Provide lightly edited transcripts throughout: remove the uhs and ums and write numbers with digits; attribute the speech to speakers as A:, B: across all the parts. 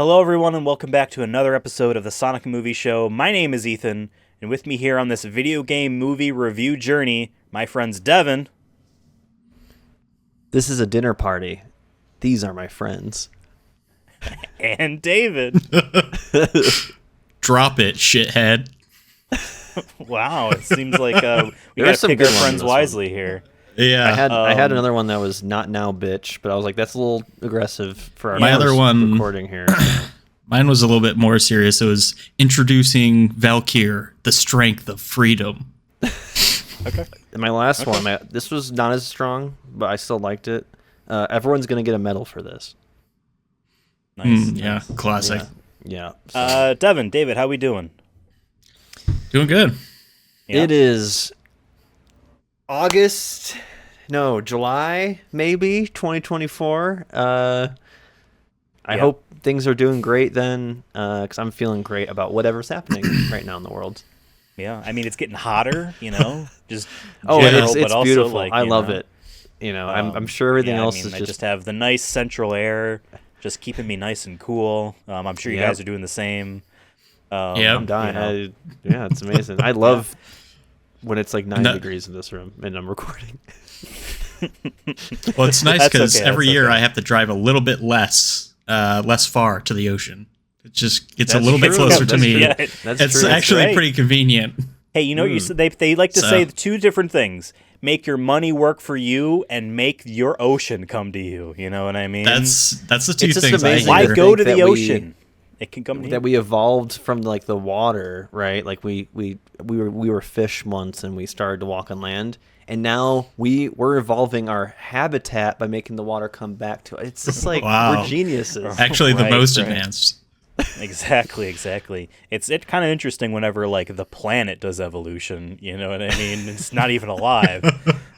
A: Hello, everyone, and welcome back to another episode of the Sonic Movie Show. My name is Ethan, and with me here on this video game movie review journey, my friends Devin.
B: This is a dinner party. These are my friends.
A: And David.
C: Drop it, shithead.
A: Wow, it seems like we got to pick our friends wisely here.
C: Yeah.
B: I had another one that was not now, bitch, but I was like, that's a little aggressive for our
C: My other one
B: recording here.
C: Mine was a little bit more serious. It was introducing Valkyr, the strength of freedom.
A: Okay.
B: And my last one, this was not as strong, but I still liked it. Everyone's gonna get a medal for this.
A: Nice.
C: Yeah, classic.
B: Yeah. So.
A: Devin, David, how we doing?
C: Doing good.
A: Yeah.
B: It is July, maybe 2024. I hope things are doing great then, because I'm feeling great about whatever's happening right now in the world.
A: Yeah, I mean, it's getting hotter, just
B: it's
A: but also,
B: beautiful.
A: like,
B: I love it. I'm sure everything else is
A: I
B: just...
A: just have the nice central air, just keeping me nice and cool. I'm sure you guys are doing the same.
B: I'm dying. It's amazing. I love when it's like 90 degrees in this room and I'm recording.
C: Well, it's nice because every year
A: okay.
C: I have to drive a little bit less far to the ocean. It just gets a little bit closer to me.
A: Yeah,
C: It's actually pretty convenient.
A: Hey, you know what you said? They like to say two different things: make your money work for you, and make your ocean come to you. You know what I mean?
C: That's the two
B: It's just
C: things.
B: amazing.
A: Why
B: to
A: go
B: think
A: to the
B: that
A: ocean? It can come to you.
B: That we evolved from like the water, right? Like we were fish once, and we started to walk on land, and now we're evolving our habitat by making the water come back to it. It's just like we're geniuses.
C: Actually, the most advanced.
A: Exactly. It's kind of interesting whenever like the planet does evolution. You know what I mean? It's not even alive.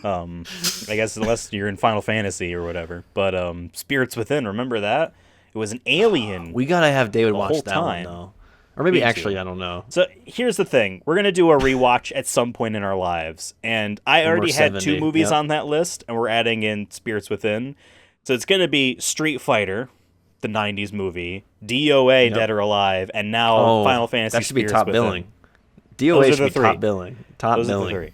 A: I guess unless you're in Final Fantasy or whatever. But Spirits Within, remember that? It was an alien.
B: We gotta have David watch
A: whole
B: that
A: time.
B: one though, or maybe
A: Me
B: actually
A: too.
B: I don't know.
A: So here's the thing: we're gonna do a rewatch at some point in our lives, and I already had 2 movies on that list, and we're adding in Spirits Within. So it's gonna be Street Fighter, the '90s movie, DOA, Dead or Alive, and now Final Fantasy.
B: That should be
A: Spirits
B: top
A: Within.
B: billing. DOA should be top billing.
A: Those are the 3.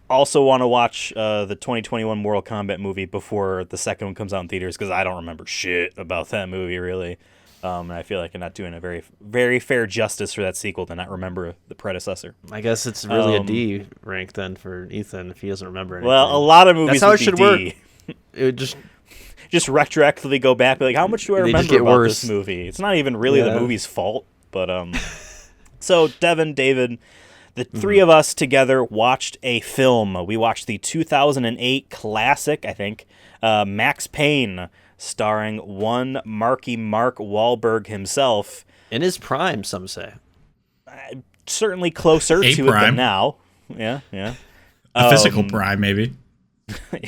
A: Also want to watch the 2021 Mortal Kombat movie before the second one comes out in theaters because I don't remember shit about that movie really. And I feel like I'm not doing a very, very fair justice for that sequel to not remember the predecessor.
B: I guess it's really a D rank then for Ethan if he doesn't remember anything.
A: Well, a lot of movies
B: that's how
A: would
B: it should
A: be
B: work.
A: D.
B: It would just
A: retroactively go back, be like, how much do I
B: They just
A: remember
B: get
A: about
B: worse.
A: this movie? It's not even really the movie's fault, but So Devin, David, the 3 of us together watched a film. We watched the 2008 classic, I think, Max Payne, starring one Marky Mark Wahlberg himself.
B: in his prime, some say.
A: Certainly closer to it than now. Yeah.
C: A physical prime, maybe.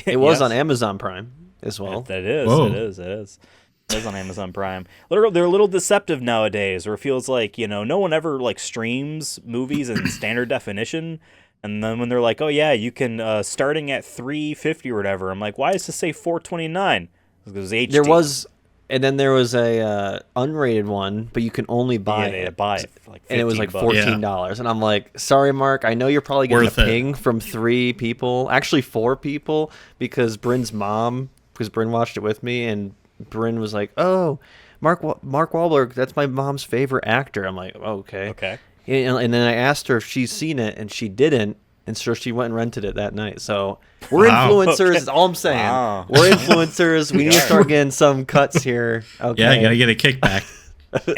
B: It was
A: Yes.
B: on Amazon Prime as well.
A: That is.
C: Whoa.
A: It is. It is on Amazon Prime. They're a little deceptive nowadays, where it feels like, no one ever like streams movies in standard definition, and then when they're like, oh yeah, you can starting at $3.50 or whatever, I'm like, why does it say $4.29? Because HD.
B: There was, and then there was a unrated one, but you can only buy
A: Yeah, they had
B: it.
A: to buy it for like
B: And it was like
A: $15.
B: $14, and I'm like, sorry, Mark. I know you're probably getting
C: Worth
B: a
C: it.
B: ping from 3 people, actually 4 people, because Bryn's mom, because Bryn watched it with me, and Bryn was like, "Oh, Mark Wahlberg, that's my mom's favorite actor." I'm like, oh, "Okay." And then I asked her if she's seen it, and she didn't, and so she went and rented it that night. So we're influencers. Is all I'm saying.
A: Wow.
B: We're influencers. We need to start getting some cuts here. Okay.
C: Yeah, you gotta get a kickback.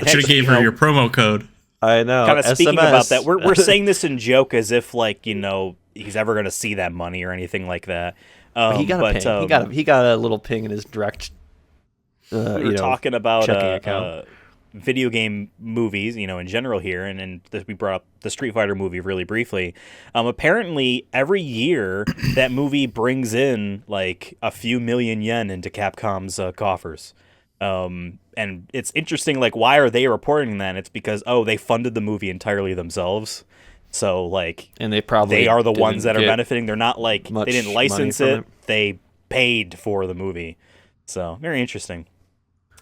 C: Should have gave her your promo code.
B: I know.
A: Kind of speaking
B: SMS.
A: about that, we're saying this in joke as if like he's ever going to see that money or anything like that.
B: But he got a ping. He got a little ping in his direct.
A: We were talking about
B: checking account.
A: video game movies, in general here, and we brought up the Street Fighter movie really briefly. Apparently, every year that movie brings in like a few million yen into Capcom's coffers. And it's interesting, like, why are they reporting that? It's because, they funded the movie entirely themselves. So, like,
B: and they
A: are the ones that are benefiting. They're not like, they didn't license
B: it.
A: They paid for the movie. So, very interesting.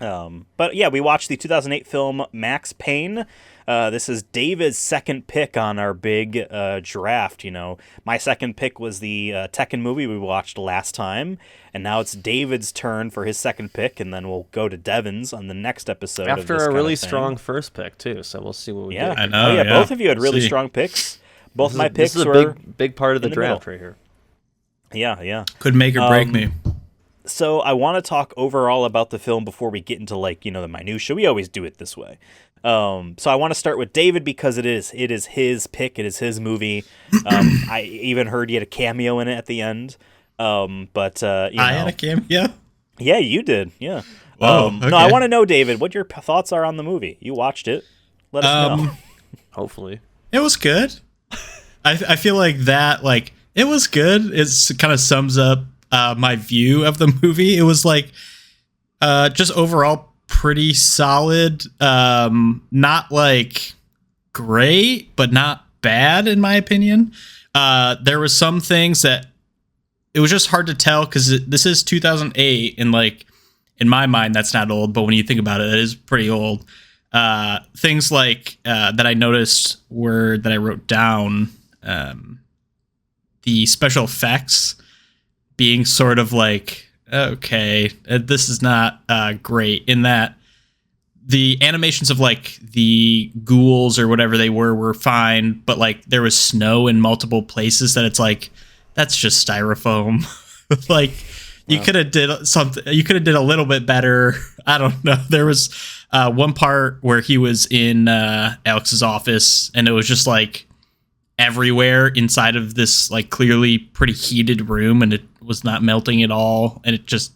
A: But yeah, we watched the 2008 film Max Payne. This is David's second pick on our big draft. You know, my second pick was the Tekken movie we watched last time, and now it's David's turn for his second pick, and then we'll go to Devin's on the next episode.
B: After
A: of this
B: a
A: kind
B: really
A: of thing.
B: strong first pick too, so we'll see what we do.
A: Yeah,
C: I know.
A: Oh yeah,
C: yeah.
A: both of you had really strong picks. Both my picks
B: this is a
A: were
B: big part of the
A: in the
B: draft
A: middle.
B: right here.
A: Yeah.
C: Could make or break me.
A: So I want to talk overall about the film before we get into the minutia. We always do it this way. So I want to start with David because it is his pick. It is his movie. I even heard he had a cameo in it at the end. But
C: I had a cameo.
A: Yeah, you did. Yeah.
C: Whoa, okay.
A: No, I want to know, David, what your thoughts are on the movie. You watched it. Let us know.
B: Hopefully,
C: It was good. I feel like that, it was good. It kind of sums up my view of the movie. It was just overall pretty solid. Not great, but not bad in my opinion. There was some things that it was just hard to tell because this is 2008 and in my mind that's not old, but when you think about it, it is pretty old. Things that I noticed that I wrote down, the special effects being sort of okay, this is not great, in that the animations of the ghouls or whatever they were fine, but there was snow in multiple places that it's that's just styrofoam. You could have did something. You could have did a little bit better. I don't know. There was one part where he was in Alex's office, and it was just everywhere inside of this clearly pretty heated room, and it was not melting at all, and it just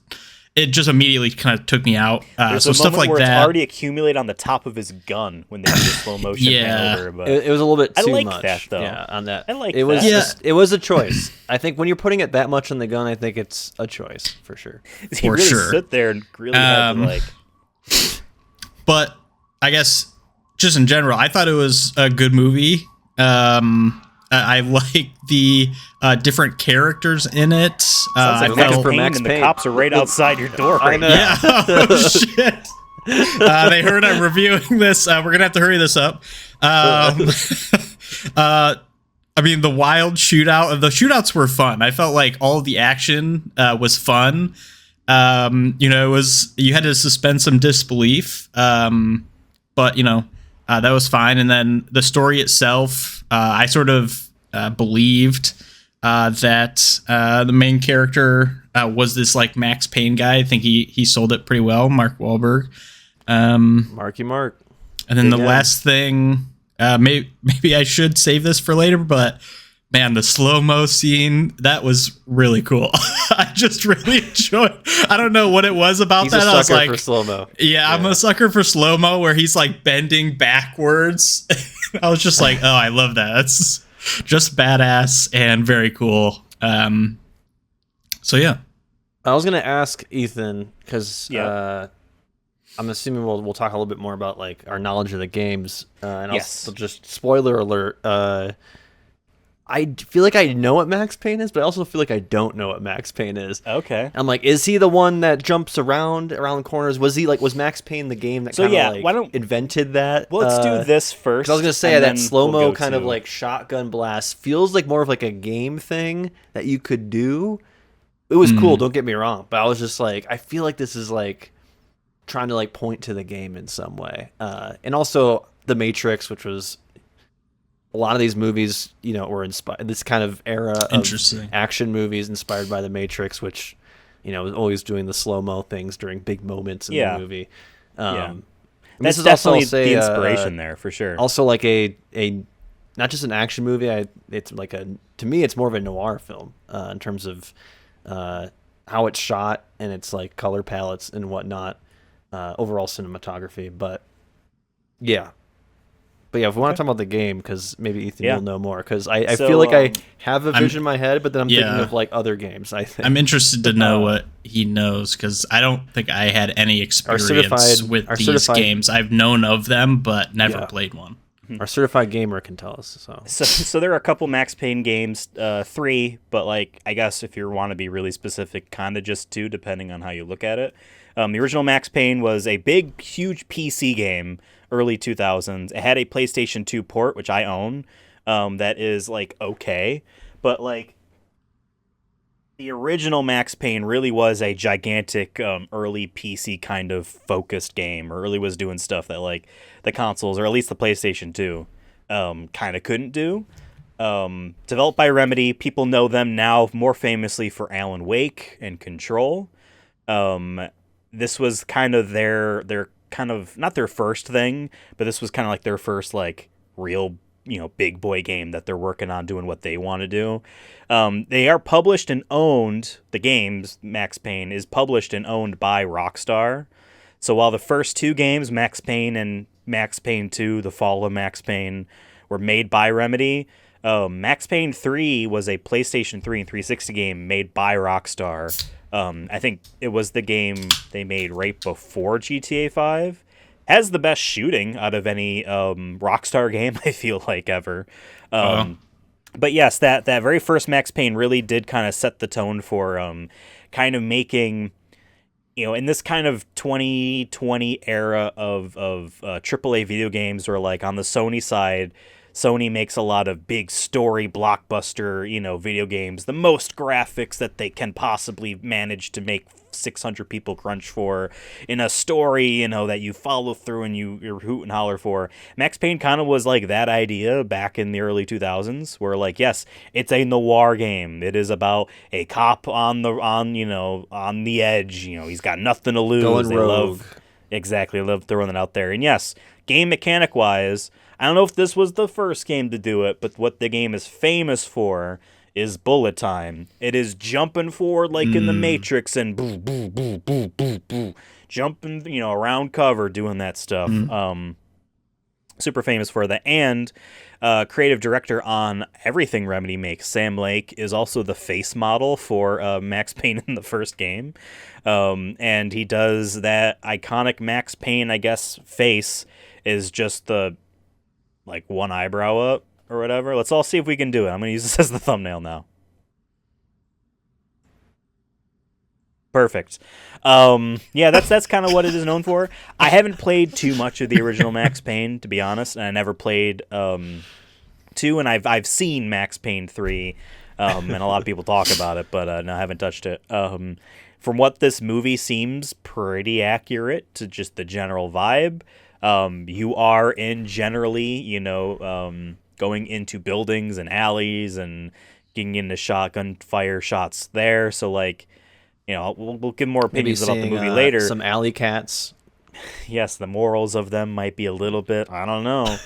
C: immediately kind of took me out.
A: There's
C: so
A: a
C: stuff
A: moment
C: like
A: where
C: that
A: it's already accumulated on the top of his gun when they do the slow motion pan over. But
B: it was a little bit too
A: I like
B: much.
A: that though.
B: Yeah, on that.
A: I like
B: it was
A: that.
B: just, it was a choice. I think when you're putting it that much on the gun, I think it's a choice for sure.
A: He
C: For
A: really
C: sure.
A: sit there and really had to
C: But I guess just in general, I thought it was a good movie. I like the different characters in it.
A: Sounds like
C: I
A: Max
C: felt-
A: Payne
B: Max
A: and the
B: Payne.
A: cops are right outside your door.
B: I
A: Right
B: know.
A: now.
C: Yeah. Oh, shit. They heard I'm reviewing this. We're gonna have to hurry this up. I mean, the wild shootout. The shootouts were fun. I felt like all of the action was fun. It was, you had to suspend some disbelief. But that was fine. And then the story itself, I sort of believed that the main character was this Max Payne guy. I think he sold it pretty well, Mark Wahlberg.
B: Marky Mark.
C: And then
B: Big
C: the
B: guy.
C: last thing, maybe I should save this for later, but man, the slow-mo scene, that was really cool. I just really enjoyed. I don't know what it was about
B: He's
C: that.
B: a
C: I was
B: sucker
C: like,
B: for slow-mo.
C: yeah, I'm a sucker for slow-mo where he's bending backwards. I was just oh, I love that. That's just badass and very cool. So yeah.
B: I was gonna ask Ethan because
A: Yeah.
B: I'm assuming we'll talk a little bit more about our knowledge of the games. And
A: Yes.
B: I'll just spoiler alert. I feel like I know what Max Payne is, but I also feel like I don't know what Max Payne is.
A: Okay.
B: I'm is he the one that jumps around corners? Was he was Max Payne the game that
A: So,
B: kind of
A: yeah, why don't-
B: invented that?
A: Well, let's do this first.
B: 'Cause I was gonna say
A: and
B: that
A: then
B: slow mo
A: we'll go
B: kind of
A: to-
B: shotgun blast feels more of a game thing that you could do. It was cool, don't get me wrong, but I was just I feel like this is trying to point to the game in some way, and also The Matrix, which was a lot of these movies, were inspired. This kind of era of
C: Interesting.
B: action movies inspired by The Matrix, which was always doing the slow mo things during big moments in
A: Yeah.
B: the movie.
A: Yeah.
B: And
A: That's
B: this is also,
A: definitely
B: I'll say,
A: the inspiration there for sure.
B: also a not just an action movie. It's to me it's more of a noir film in terms of how it's shot and its color palettes and whatnot, overall cinematography. But yeah, if we want to talk about the game, because maybe Ethan
A: Yeah.
B: you'll know more, because I
A: So,
B: feel like I have a vision in my head, but then I'm thinking
C: yeah.
B: of other games. I think
C: I'm interested to know what he knows because I don't think I had any experience
B: certified-
C: with
B: our
C: these
B: certified-
C: games. I've known of them, but never
B: Yeah.
C: played one.
B: Our certified gamer can tell us.
A: So there are a couple Max Payne games, 3, but like I guess if you want to be really specific, kind of just 2, depending on how you look at it. The original Max Payne was a big, huge PC game, early 2000s. It had a PlayStation 2 port, which I own, that is like okay, but like the original Max Payne really was a gigantic early PC kind of focused game, or really was doing stuff that like the consoles, or at least the PlayStation 2, kind of couldn't do. Developed by Remedy, people know them now more famously for Alan Wake and Control. This was kind of their kind of, not their first thing, but this was kind of like their first like real, big boy game that they're working on doing what they want to do. They are published and owned, the games, Max Payne, is published and owned by Rockstar. So while the first 2 games, Max Payne and Max Payne 2, The Fall of Max Payne, were made by Remedy, Max Payne 3 was a PlayStation 3 and 360 game made by Rockstar. I think it was the game they made right before GTA 5. Has the best shooting out of any Rockstar game, I feel like, ever. But yes, that very first Max Payne really did kind of set the tone for kind of making, in this kind of 2020 era of AAA video games, where like on the Sony side, Sony makes a lot of big story blockbuster, video games, the most graphics that they can possibly manage to make 600 people crunch for in a story, that you follow through and you hoot and holler for. Max Payne kind of was like that idea back in the early 2000s, where like, yes, it's a noir game. It is about a cop on the edge. He's got nothing to lose.
B: Going rogue.
A: Exactly. I love throwing it out there. And yes, game mechanic wise, I don't know if this was the first game to do it, but what the game is famous for is bullet time. It is jumping forward like in the Matrix and boo, boo, boo, boo, boo, boo, jumping, around cover, doing that stuff. Super famous for that. And creative director on everything Remedy makes, Sam Lake, is also the face model for Max Payne in the first game. And he does that iconic Max Payne, I guess, face is just the like one eyebrow up or whatever. Let's all see if we can do it. I'm going to use this as the thumbnail now. Perfect. Yeah, that's kind of what it is known for. I haven't played too much of the original Max Payne, to be honest, and I never played 2, and I've seen Max Payne 3, and a lot of people talk about it, but no, I haven't touched it. From what this movie seems pretty accurate to just the general vibe. You are in generally, going into buildings and alleys and getting into shotgun fire shots there. So like, we'll give more opinions about the movie later.
B: Some alley cats.
A: Yes, the morals of them might be a little bit, I don't know.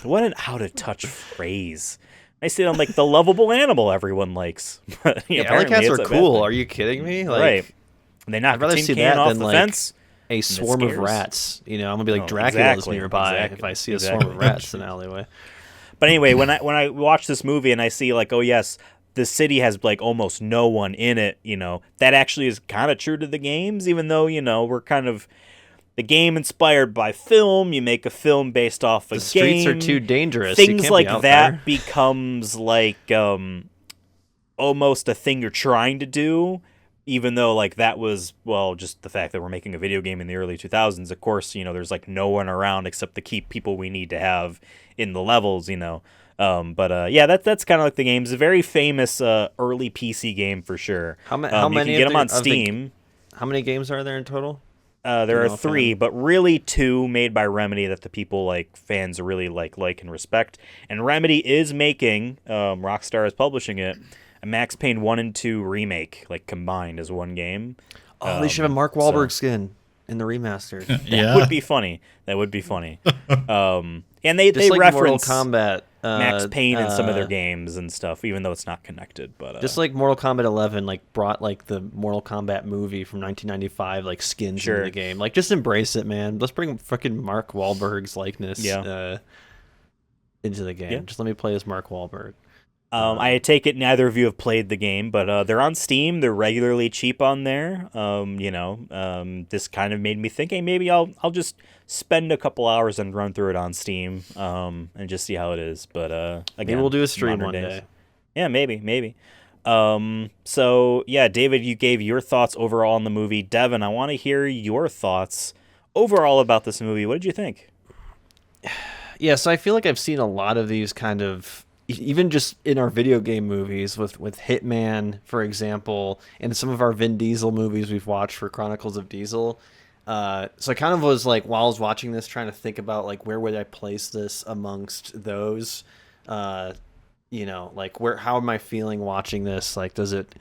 A: What an out of touch phrase. I say I'm like the lovable animal everyone likes. But,
B: alley cats are cool. Are you kidding me? Like,
A: right. They knock a tin can off the fence.
B: A swarm of rats. I'm gonna be like Dracula's nearby if I see a swarm of rats in an alleyway.
A: But anyway, when I watch this movie and I see like, oh yes, the city has like almost no one in it, that actually is kind of true to the games, even though, we're kind of the game inspired by film. You make a film based off a game. The
B: streets are too dangerous.
A: Things like that becomes like almost a thing you're trying to do. Even though, like, that was, well, just the fact that we're making a video game in the early 2000s, of course, there's, like, no one around except the key people we need to have in the levels, But, yeah, that's kind of like the game. It's a very famous early PC game for sure.
B: How many?
A: You can get them on Steam.
B: How many games are there in total?
A: There are 3, but really 2 made by Remedy that the people, like, fans really like and respect. And Remedy is making, Rockstar is publishing it, a Max Payne 1 and 2 remake, like combined as one game.
B: Oh, they should have Mark Wahlberg skin in the remastered.
A: That would be funny. And they
B: like
A: reference
B: Mortal Kombat,
A: Max Payne in some of their games and stuff, even though it's not connected. But
B: just like Mortal Kombat 11, like brought like the Mortal Kombat movie from 1995, like skins into the game. Like just embrace it, man. Let's bring fucking Mark Wahlberg's likeness into the game. Yeah. Just let me play as Mark Wahlberg.
A: I take it neither of you have played the game, but they're on Steam. They're regularly cheap on there. This kind of made me think, hey, maybe I'll just spend a couple hours and run through it on Steam, and just see how it is. But
B: Maybe
A: again,
B: we'll do a stream
A: modern
B: one
A: days.
B: day.
A: Yeah, maybe. So yeah, David, you gave your thoughts overall on the movie. Devin, I want to hear your thoughts overall about this movie. What did you think?
B: Yeah, so I feel like I've seen a lot of these kind of, even just in our video game movies with Hitman, for example, and some of our Vin Diesel movies we've watched for Chronicles of Diesel. So I kind of was like, while I was watching this, trying to think about like where would I place this amongst those. Like how am I feeling watching this? Like, does it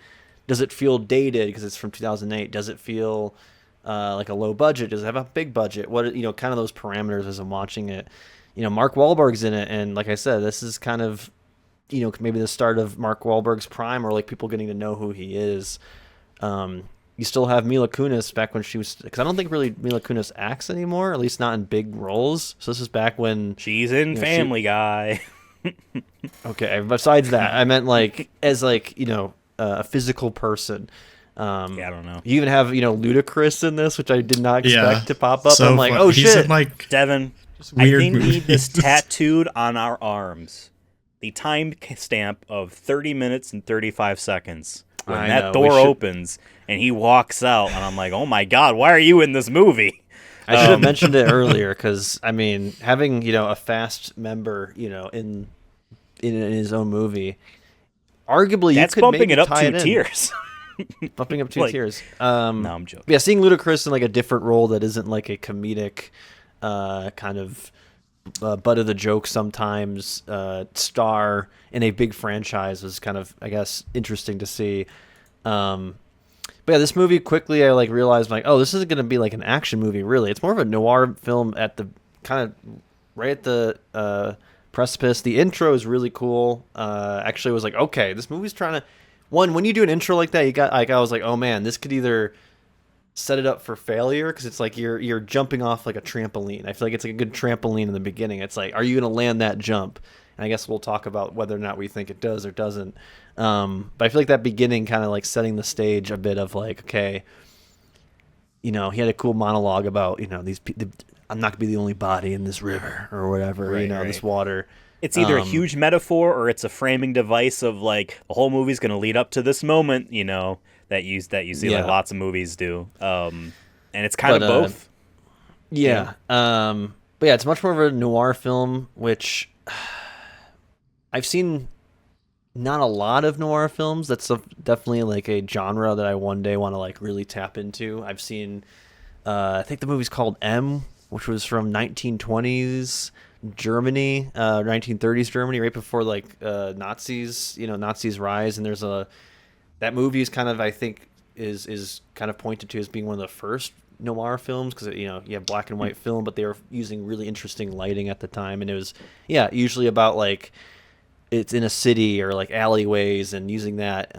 B: feel dated because it's from 2008? Does it feel like a low budget? Does it have a big budget? What, kind of those parameters as I'm watching it. Mark Wahlberg's in it, and like I said, this is kind of, maybe the start of Mark Wahlberg's prime, or like people getting to know who he is. You still have Mila Kunis back when she was, because I don't think really Mila Kunis acts anymore, at least not in big roles. So this is back when
A: she's in Family Guy.
B: Okay, besides that, I meant like as like a physical person.
A: Yeah, I don't know.
B: You even have Ludacris in this, which I did not expect to pop up.
C: So
B: I'm like,
C: fun.
B: oh
C: He's
B: shit,
C: in, like,
A: Devin,
C: weird
A: I think we
C: movies.
A: need this tattooed on our arms. The time stamp of 30 minutes and 35 seconds. When
B: I
A: that
B: know,
A: door opens and he walks out, and I'm like, oh my god, why are you in this movie?
B: I should have mentioned it earlier because I mean, having a fast member in his own movie, arguably
A: That's
B: you could
A: bumping
B: maybe
A: it up
B: tie
A: 2
B: in.
A: tiers.
B: Bumping up two
A: Like,
B: tiers.
A: No, I'm joking.
B: Yeah, seeing Ludacris in like a different role that isn't like a comedic kind of butt of the joke sometimes star in a big franchise was kind of, I guess, interesting to see. But yeah, this movie quickly I like realized like, oh, this isn't going to be like an action movie really. It's more of a noir film at the kind of right at the precipice. The intro is really cool. Actually, was like, okay, this movie's trying to when you do an intro like that, you got like I was like, oh man, this could either set it up for failure because it's like you're jumping off like a trampoline. I feel like it's like a good trampoline in the beginning. It's like, are you going to land that jump? And I guess we'll talk about whether or not we think it does or doesn't. But I feel like that beginning kind of like setting the stage a bit of like, okay, he had a cool monologue about I'm not gonna be the only body in this river or whatever,
A: Right.
B: this water.
A: It's either a huge metaphor or it's a framing device of like the whole movie's going to lead up to this moment, that you see like lots of movies do. And it's kind of both.
B: Yeah. But yeah, it's much more of a noir film, which I've seen not a lot of noir films. That's definitely like a genre that I one day want to like really tap into. I've seen, I think the movie's called M, which was from 1920s Germany, 1930s Germany, right before like Nazis, Nazis rise. And there's that movie is kind of, I think, is kind of pointed to as being one of the first noir films because you have black and white film, but they were using really interesting lighting at the time, and it was usually about like it's in a city or like alleyways and using that.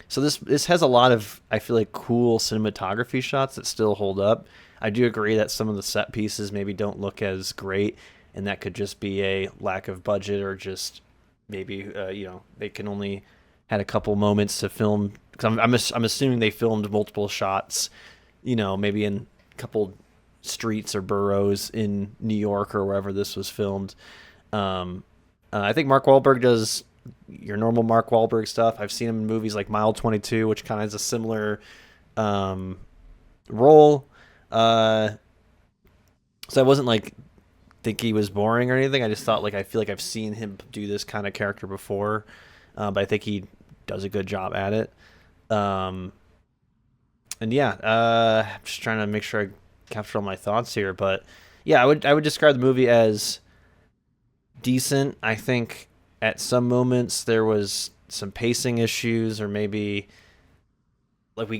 B: So this has a lot of, I feel like, cool cinematography shots that still hold up. I do agree that some of the set pieces maybe don't look as great, and that could just be a lack of budget or just maybe they can only had a couple moments to film. Because I'm assuming they filmed multiple shots, maybe in a couple streets or boroughs in New York or wherever this was filmed. I think Mark Wahlberg does your normal Mark Wahlberg stuff. I've seen him in movies like Mile 22, which kind of has a similar role. So I wasn't like think he was boring or anything. I just thought like I feel like I've seen him do this kind of character before, but I think he does a good job at it. And yeah, I'm just trying to make sure I capture all my thoughts here. But yeah, I would describe the movie as decent. I think at some moments there was some pacing issues, or maybe like we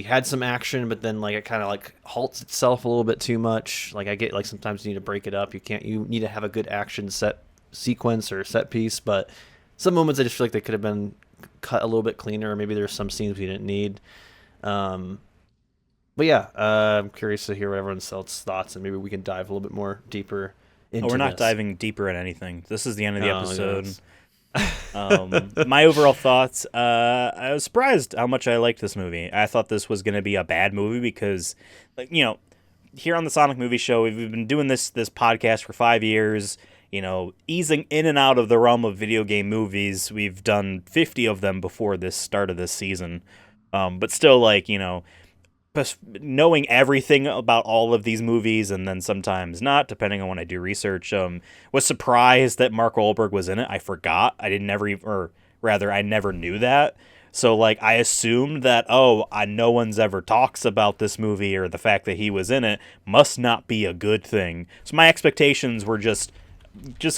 B: had some action, but then like it kind of like halts itself a little bit too much. Like I get like sometimes you need to break it up. You need to have a good action set sequence or set piece, but some moments I just feel like they could have been cut a little bit cleaner, or maybe there's some scenes we didn't need. But yeah, I'm curious to hear everyone else's thoughts, and maybe we can dive a little bit more deeper into
A: We're not
B: this.
A: diving deeper in anything. This is the end of the episode.
B: Yes.
A: My overall thoughts, I was surprised how much I liked this movie. I thought this was going to be a bad movie because, like, here on the Sonic Movie Show, we've been doing this podcast for 5 years, easing in and out of the realm of video game movies. We've done 50 of them before this start of this season. But still, like, knowing everything about all of these movies and then sometimes not, depending on when I do research, was surprised that Mark Wahlberg was in it. I forgot. I never knew that. So, like, I assumed that, no one's ever talks about this movie, or the fact that he was in it must not be a good thing. So my expectations were just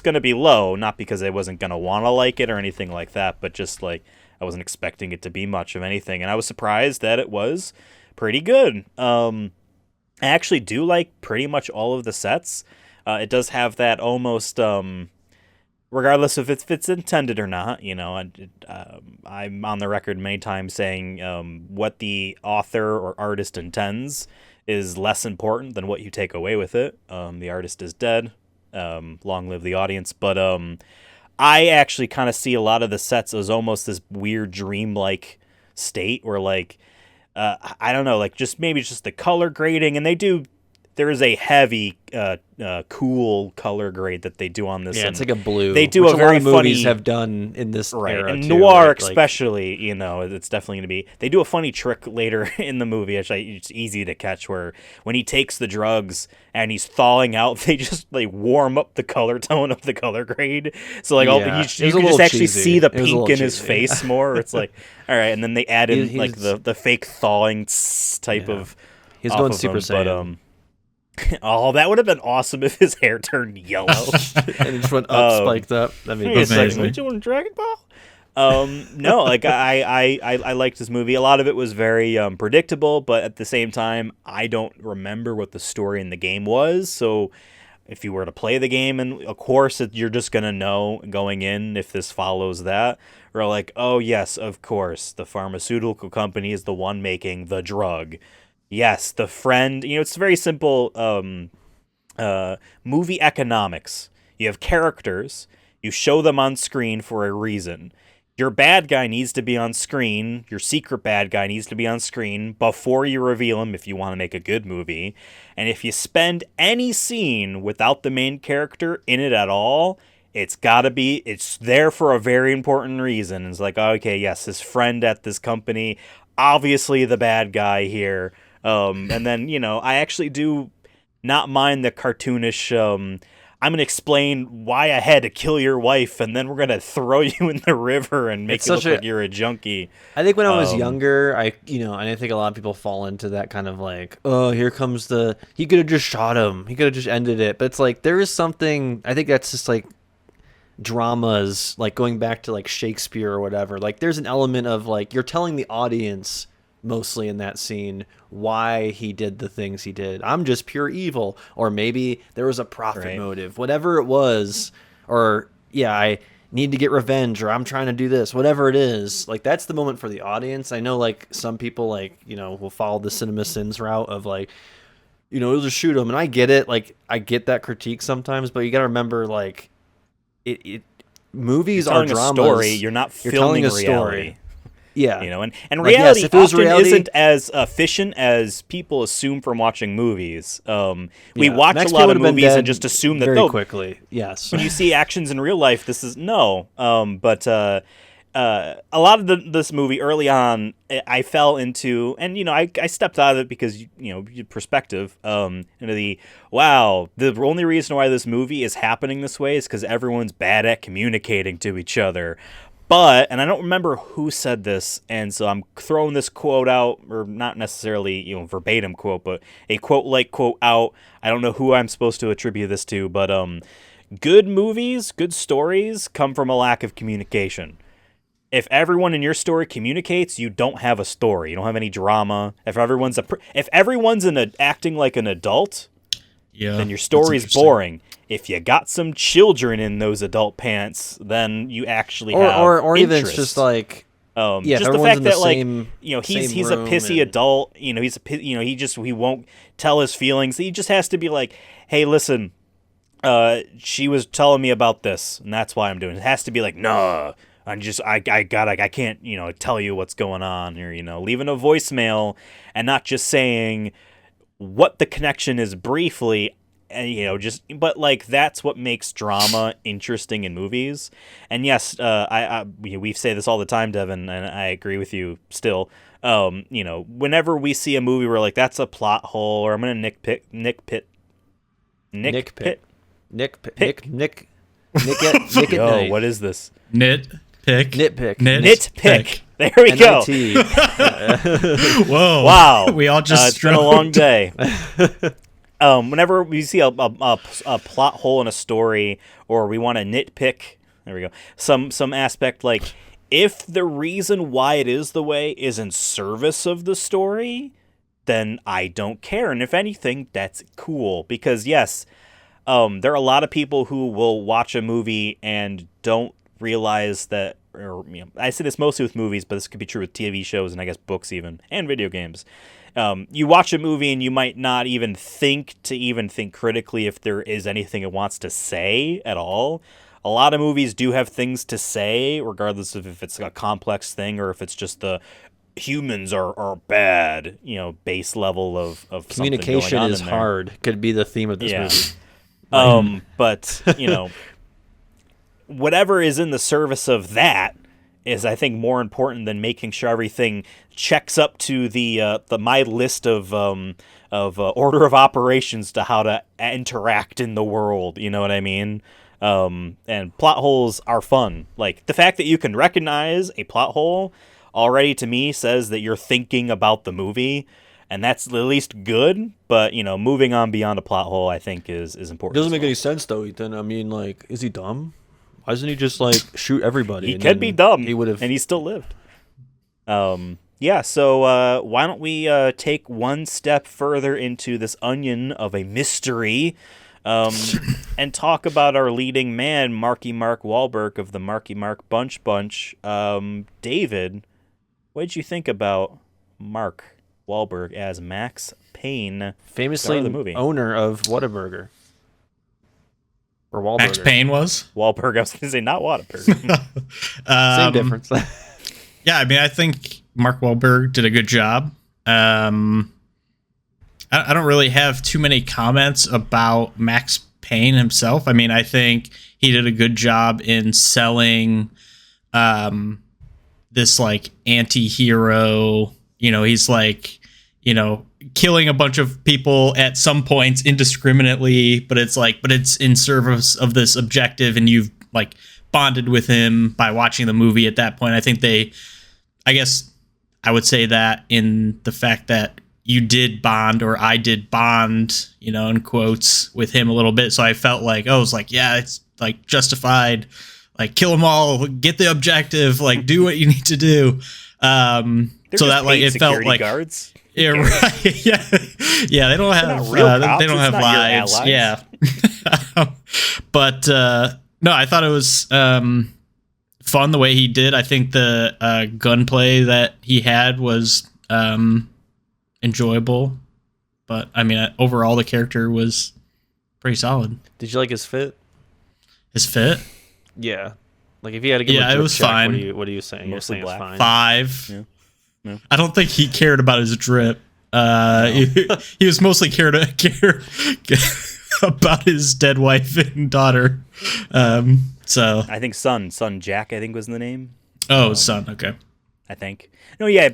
A: going to be low, not because I wasn't going to want to like it or anything like that, but just, like, I wasn't expecting it to be much of anything. And I was surprised that it was pretty good. I actually do like pretty much all of the sets. It does have that almost, regardless if it's intended or not, I'm on the record many times saying what the author or artist intends is less important than what you take away with it. The artist is dead. Long live the audience. But I actually kind of see a lot of the sets as almost this weird dreamlike state where, like, I don't know, like, just maybe just the color grading, and there is a heavy, cool color grade that they do on this.
B: Yeah, it's like a blue.
A: They do
B: which
A: a very
B: lot of movies
A: funny,
B: have done in this era
A: and
B: too,
A: noir
B: right?
A: especially. It's definitely going to be. They do a funny trick later in the movie. Actually, it's easy to catch, where when he takes the drugs and he's thawing out, they just like warm up the color tone of the color grade. So like you can just actually
B: cheesy.
A: see the pink in his
B: cheesy.
A: face more. It's like, all right, and then they add in
B: He's-
A: like the fake thawing type of.
B: He's
A: off
B: going
A: of
B: Super
A: him,
B: Saiyan.
A: Oh, that would have been awesome if his hair turned yellow.
B: And it just went up, spiked up. I mean,
A: It's like,
C: amazing.
A: what you want, Dragon Ball? No, like I liked this movie. A lot of it was very predictable, but at the same time, I don't remember what the story in the game was. So if you were to play the game, and of course you're just gonna know going in if this follows that, or like, oh yes, of course, the pharmaceutical company is the one making the drug. Yes, the friend. It's very simple. Movie economics. You have characters. You show them on screen for a reason. Your bad guy needs to be on screen. Your secret bad guy needs to be on screen before you reveal him if you want to make a good movie. And if you spend any scene without the main character in it at all, it's there for a very important reason. It's like, okay, yes, his friend at this company, obviously the bad guy here. And then, I actually do not mind the cartoonish, I'm going to explain why I had to kill your wife, and then we're going to throw you in the river and make it look like you're a junkie.
B: I think when I was younger, and I think a lot of people fall into that kind of like, oh, here comes he could have just shot him. He could have just ended it. But it's like, there is something, I think that's just like dramas, like going back to like Shakespeare or whatever. Like there's an element of like, you're telling the audience mostly in that scene why he did the things he did. I'm just pure evil, or maybe there was a profit motive, whatever it was, or I need to get revenge, or I'm trying to do this, whatever it is. Like that's the moment for the audience. I know like some people like, will follow the cinema sins route of like, it'll just shoot him, and I get it. Like I get that critique sometimes, but you got to remember like movies are dramas.
A: Story. You're not filming a reality.
B: Story. Yeah,
A: and
B: like,
A: reality
B: if it was
A: often
B: reality,
A: isn't as efficient as people assume from watching movies. We watch
B: Max
A: a lot
B: Payne
A: of
B: would have been
A: movies and
B: dead
A: just assume that
B: very quickly. Yes,
A: when you see actions in real life, this is no. But a lot of this movie early on, I fell into, and I stepped out of it because perspective. Into the only reason why this movie is happening this way is because everyone's bad at communicating to each other. But, and I don't remember who said this, and so I'm throwing this quote out, or not necessarily, verbatim quote, but a quote out. I don't know who I'm supposed to attribute this to, but good movies, good stories come from a lack of communication. If everyone in your story communicates, you don't have a story. You don't have any drama. If everyone's acting like an adult, then your story's boring. If you got some children in those adult pants, then you actually have
B: or even
A: interest.
B: it's just like
A: just the fact that he's a pissy adult. He won't tell his feelings. He just has to be like, hey, listen, She was telling me about this, and that's why I'm doing it. It has to be like, no, I can't, tell you what's going on, or, leaving a voicemail and not just saying what the connection is briefly, and, but like, that's what makes drama interesting in movies. And yes, we say this all the time, Devin, and I agree with you still. Whenever we see a movie where like, that's a plot hole, or I'm going to nitpick.
B: Nick at
A: Yo,
B: night.
A: what is this?
B: Nitpick.
A: Nitpick. There we go.
C: Whoa!
A: Wow.
C: We all just
A: it's been a long day. Whenever we see a plot hole in a story, or we want to nitpick, there we go. Some aspect, like if the reason why it is the way is in service of the story, then I don't care. And if anything, that's cool, because yes, there are a lot of people who will watch a movie and don't realize that, or I say this mostly with movies, but this could be true with TV shows and I guess books even, and video games. You watch a movie and you might not even think critically if there is anything it wants to say at all. A lot of movies do have things to say, regardless of if it's a complex thing or if it's just the humans are bad, base level of
B: communication is
A: there.
B: hard. Could be the theme of this movie.
A: But whatever is in the service of that is, I think, more important than making sure everything checks up to the my list of order of operations to how to interact in the world. You know what I mean? And plot holes are fun. Like the fact that you can recognize a plot hole already to me says that you're thinking about the movie. And that's at least good, but, moving on beyond a plot hole, I think, is important.
B: Doesn't make any sense, though, Ethan. I mean, like, is he dumb? Why doesn't he just, like, shoot everybody?
A: He could be dumb,
B: he would have,
A: and he still lived. Yeah, so why don't we take one step further into this onion of a mystery and talk about our leading man, Marky Mark Wahlberg of the Marky Mark Bunch. David, what did you think about Mark Wahlberg as Max Payne,
B: famously
A: the movie?
B: Owner of Whataburger, or Wahlburger?
C: Max Payne was
A: Wahlberg. I was going to say not Whataburger.
B: Same difference.
C: Yeah, I mean, I think Mark Wahlberg did a good job. I don't really have too many comments about Max Payne himself. I mean, I think he did a good job in selling this like anti-hero. He's like, killing a bunch of people at some points indiscriminately, but it's in service of this objective, and you've like bonded with him by watching the movie at that point. I guess I would say that in the fact that you did bond, or I did bond, in quotes, with him a little bit. So I felt like, I was like, yeah, it's like justified, like kill them all, get the objective, like do what you need to do. So that like it felt like
A: guards.
C: Yeah, right. Yeah. They don't have they don't have lives. Yeah. But no, I thought it was fun the way he did. I think the gunplay that he had was enjoyable. But I mean, overall, the character was pretty solid.
B: Did you like his fit?
C: His fit?
B: Yeah. Like if you had to give him a
C: it was
B: check,
C: fine.
B: What are you saying?
A: Mostly
B: You're saying
A: black.
B: it's fine.
C: 5.
A: Yeah. No.
C: I don't think he cared about his drip. He was mostly care about his dead wife and daughter. So
A: I think son Jack, I think was the name.
C: Oh, son. Okay.
A: I think. No, yeah.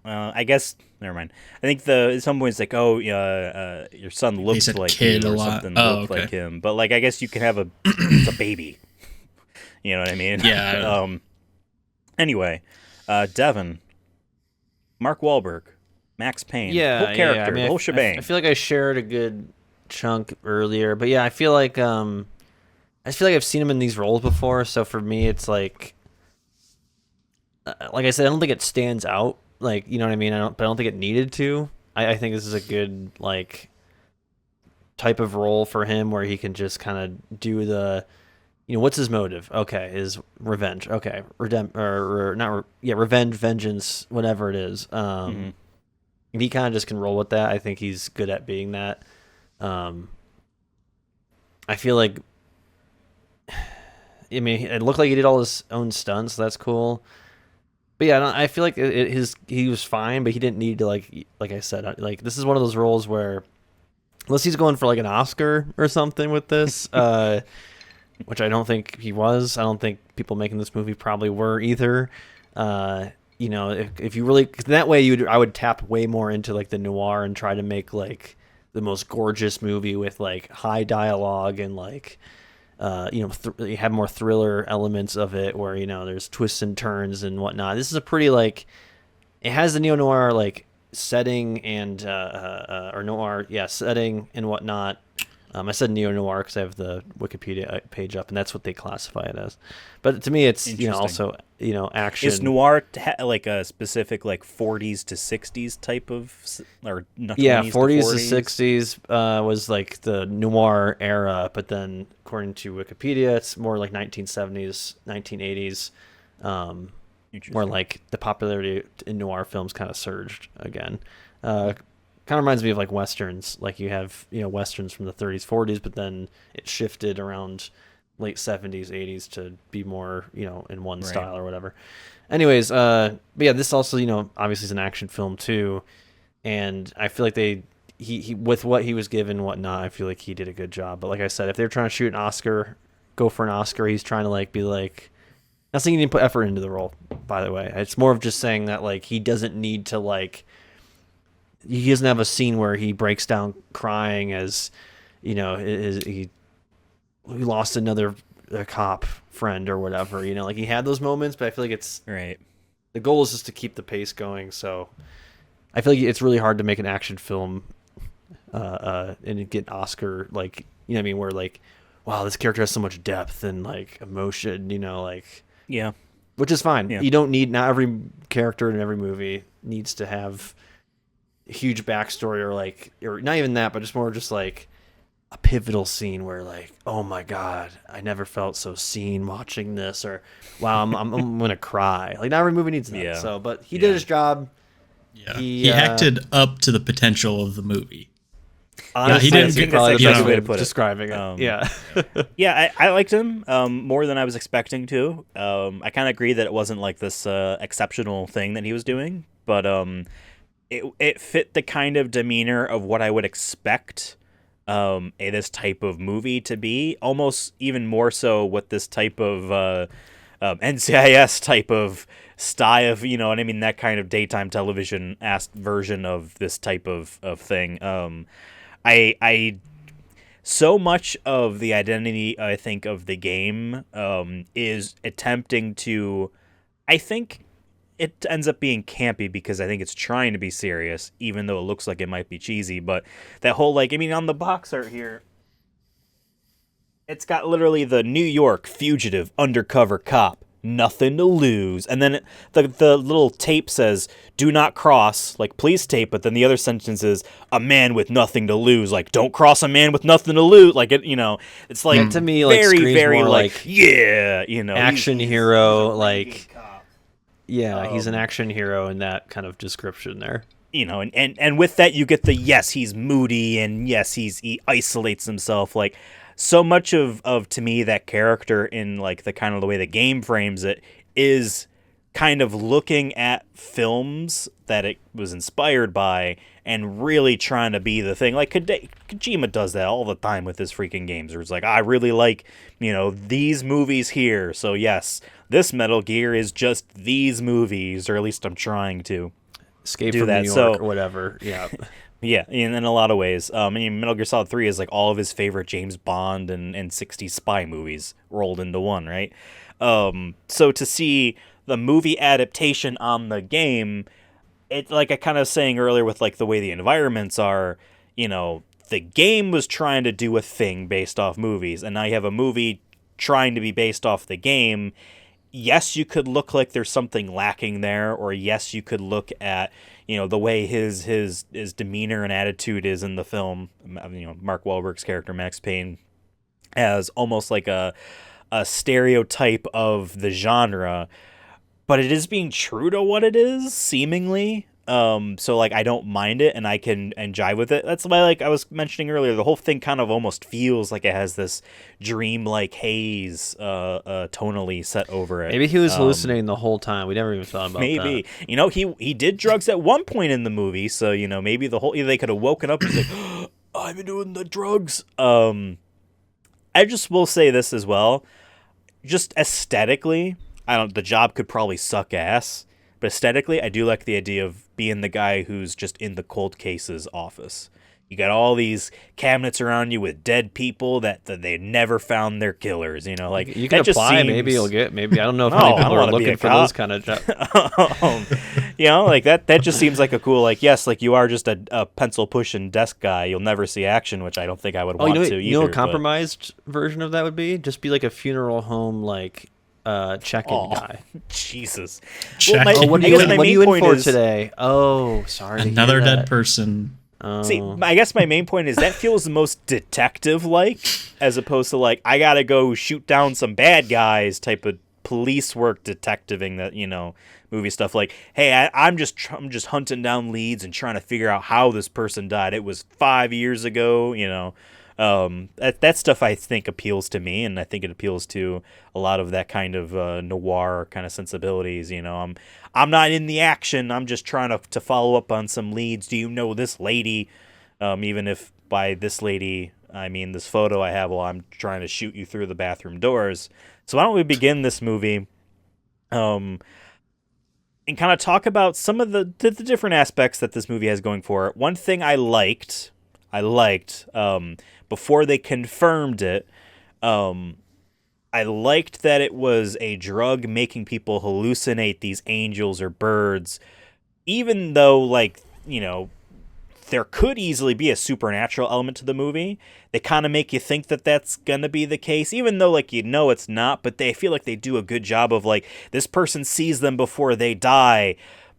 A: I guess. Never mind. I think at some point it's like, oh, your son looks like
C: kid
A: you,
C: a
A: or
C: lot.
A: something
C: Oh,
A: looked like him. But like, I guess you can have it's a baby. You know what I mean?
C: Yeah.
A: Anyway, Devin, Mark Wahlberg, Max Payne, whole character,
B: I mean,
A: the whole shebang.
B: I feel like I shared a good chunk earlier, but yeah, I feel like I've seen him in these roles before. So for me, it's like I said, I don't think it stands out. Like, you know what I mean? But I don't think it needed to. I think this is a good like type of role for him where he can just kind of do the. What's his motive? Okay, is revenge. Okay, revenge, vengeance, whatever it is. And he kind of just can roll with that. I think he's good at being that. I feel like, I mean, it looked like he did all his own stunts. So that's cool. But yeah, I feel like he was fine, but he didn't need to like I said, like this is one of those roles where unless he's going for like an Oscar or something with this, which I don't think he was. I don't think people making this movie probably were either. You know, if you really, 'cause that way I would tap way more into like the noir and try to make like the most gorgeous movie with like high dialogue and like you know, you have more thriller elements of it where, you know, there's twists and turns and whatnot. This is a pretty like, it has the neo noir like setting and or noir, yeah, setting and whatnot. I said neo noir because I have the Wikipedia page up, and that's what they classify it as. But to me, it's, you know, also, you know, action.
A: Is noir like a specific like 40s to 60s type of, or not 20s
B: yeah,
A: to
B: 40s
A: 40s?
B: to 60s was like the noir era, but then according to Wikipedia, it's more like 1970s, 1980s. Where like the popularity in noir films kind of surged again. Kind of reminds me of like westerns. Like you have, you know, westerns from the 30s, 40s, but then it shifted around late 70s, 80s to be more, you know, in one style or whatever. Anyways, but yeah, this also, you know, obviously is an action film too, and I feel like he with what he was given and whatnot, I feel like he did a good job. But like I said, if they're trying to shoot an Oscar, go for an Oscar. He's trying to like be like, not saying he didn't put effort into the role, by the way. It's more of just saying that like he doesn't need to like, he doesn't have a scene where he breaks down crying as, you know, he lost another cop friend or whatever, you know, like he had those moments, but I feel like it's
A: Right.
B: the goal is just to keep the pace going. So I feel like it's really hard to make an action film and get Oscar, like, you know what I mean, where like, wow, this character has so much depth and like emotion, you know, like,
A: Yeah.
B: which is fine.
A: Yeah.
B: You don't need, not every character in every movie needs to have huge backstory or like, or not even that, but just more just like a pivotal scene where like, oh my god, I never felt so seen watching this, or wow, I'm gonna cry. Like not every movie needs that.
A: Yeah.
B: So, but he did his job.
C: Yeah,
B: He,
C: he acted up to the potential of the movie.
B: Honestly,
C: he didn't
B: that's
C: get-
B: probably the
C: you
B: best
C: know,
B: way
A: to
B: of
A: put it.
B: describing it. Yeah.
A: Yeah, I liked him more than I was expecting to. I kind of agree that it wasn't like this exceptional thing that he was doing, but it fit the kind of demeanor of what I would expect this type of movie to be, almost even more so what this type of NCIS type of style of, you know what I mean, that kind of daytime television version of this type of thing. I so much of the identity, I think, of the game is attempting to, I think it ends up being campy because I think it's trying to be serious, even though it looks like it might be cheesy. But that whole, like, I mean, on the box art here, it's got literally the New York fugitive undercover cop, nothing to lose. And then the little tape says, do not cross, like, please tape. But then the other sentence is, a man with nothing to lose, like, don't cross a man with nothing to lose. Like, it, you know, it's like,
B: Yeah, to me, like,
A: very,
B: screams
A: very,
B: more
A: like,
B: like
A: yeah, you know,
B: action
A: he's
B: hero,
A: a
B: like,
A: renegade cop.
B: yeah, he's an action hero in that kind of description there.
A: You know, and with that you get the, yes, he's moody, and yes, he isolates himself. Like, so much of to me, that character in like the kind of the way the game frames it is kind of looking at films that it was inspired by and really trying to be the thing. Like Kojima does that all the time with his freaking games, where it's like, I really like, you know, these movies here, so yes, this Metal Gear is just these movies, or at least I'm trying to
B: Escape
A: do
B: from
A: that.
B: New York
A: So
B: or whatever. Yeah.
A: yeah, in a lot of ways. I mean, Metal Gear Solid 3 is like all of his favorite James Bond and 60s spy movies rolled into one, right? So to see the movie adaptation on the game, it, like I kind of was saying earlier with like the way the environments are, you know, the game was trying to do a thing based off movies, and now you have a movie trying to be based off the game. Yes, you could look like there's something lacking there, or yes, you could look at, you know, the way his demeanor and attitude is in the film. You know, Mark Wahlberg's character Max Payne as almost like a stereotype of the genre, but it is being true to what it is, seemingly. So like I don't mind it and I can and jive with it. That's why, like I was mentioning earlier, the whole thing kind of almost feels like it has this dream-like haze tonally set over it.
B: Maybe he was hallucinating the whole time. We never even thought about
A: Maybe.
B: that.
A: You know, he did drugs at one point in the movie, so you know, maybe they could have woken up and was like, I've been doing the drugs. I just will say this as well. Just aesthetically, the job could probably suck ass, but aesthetically, I do like the idea of being the guy who's just in the cold cases office. You got all these cabinets around you with dead people that they never found their killers. You know, like
B: You can
A: that just
B: apply.
A: seems...
B: Maybe you'll get. Maybe I don't know if
A: No,
B: many
A: I
B: people
A: don't
B: are
A: wanna be
B: looking
A: a
B: for
A: cop.
B: those kind of jobs.
A: You know, like that just seems like a cool, like, yes, like you are just a pencil pushing desk guy. You'll never see action, which I don't think I would want to either.
B: You know, a
A: but-
B: compromised version of that would be just be like a funeral home, like check-in guy.
A: Jesus.
C: Check
A: my-
C: in.
B: What
A: I
B: are
A: guess
B: you,
A: my
B: what are
A: main
B: you in
A: point
B: for
A: is-
B: today? Oh, sorry. to
C: Another
B: hear
C: dead
B: that.
C: person.
A: See, I guess my main point is that feels the most detective-like, as opposed to like I gotta go shoot down some bad guys type of police work detectiving that, you know, movie stuff. Like, hey, I'm just hunting down leads and trying to figure out how this person died. It was 5 years ago, you know. That stuff I think appeals to me, and I think it appeals to a lot of that kind of noir kind of sensibilities. You know, I'm not in the action. I'm just trying to follow up on some leads. Do you know this lady? Even if by this lady I mean this photo I have while I'm trying to shoot you through the bathroom doors. So why don't we begin this movie, and kind of talk about some of the different aspects that this movie has going for it. One thing I liked. Before they confirmed it, I liked that it was a drug making people hallucinate these angels or birds, even though, like, you know, there could easily be a supernatural element to the movie. They kind of make you think that that's going to be the case, even though, like, you know it's not, but they feel like they do a good job of, like, this person sees them before they die.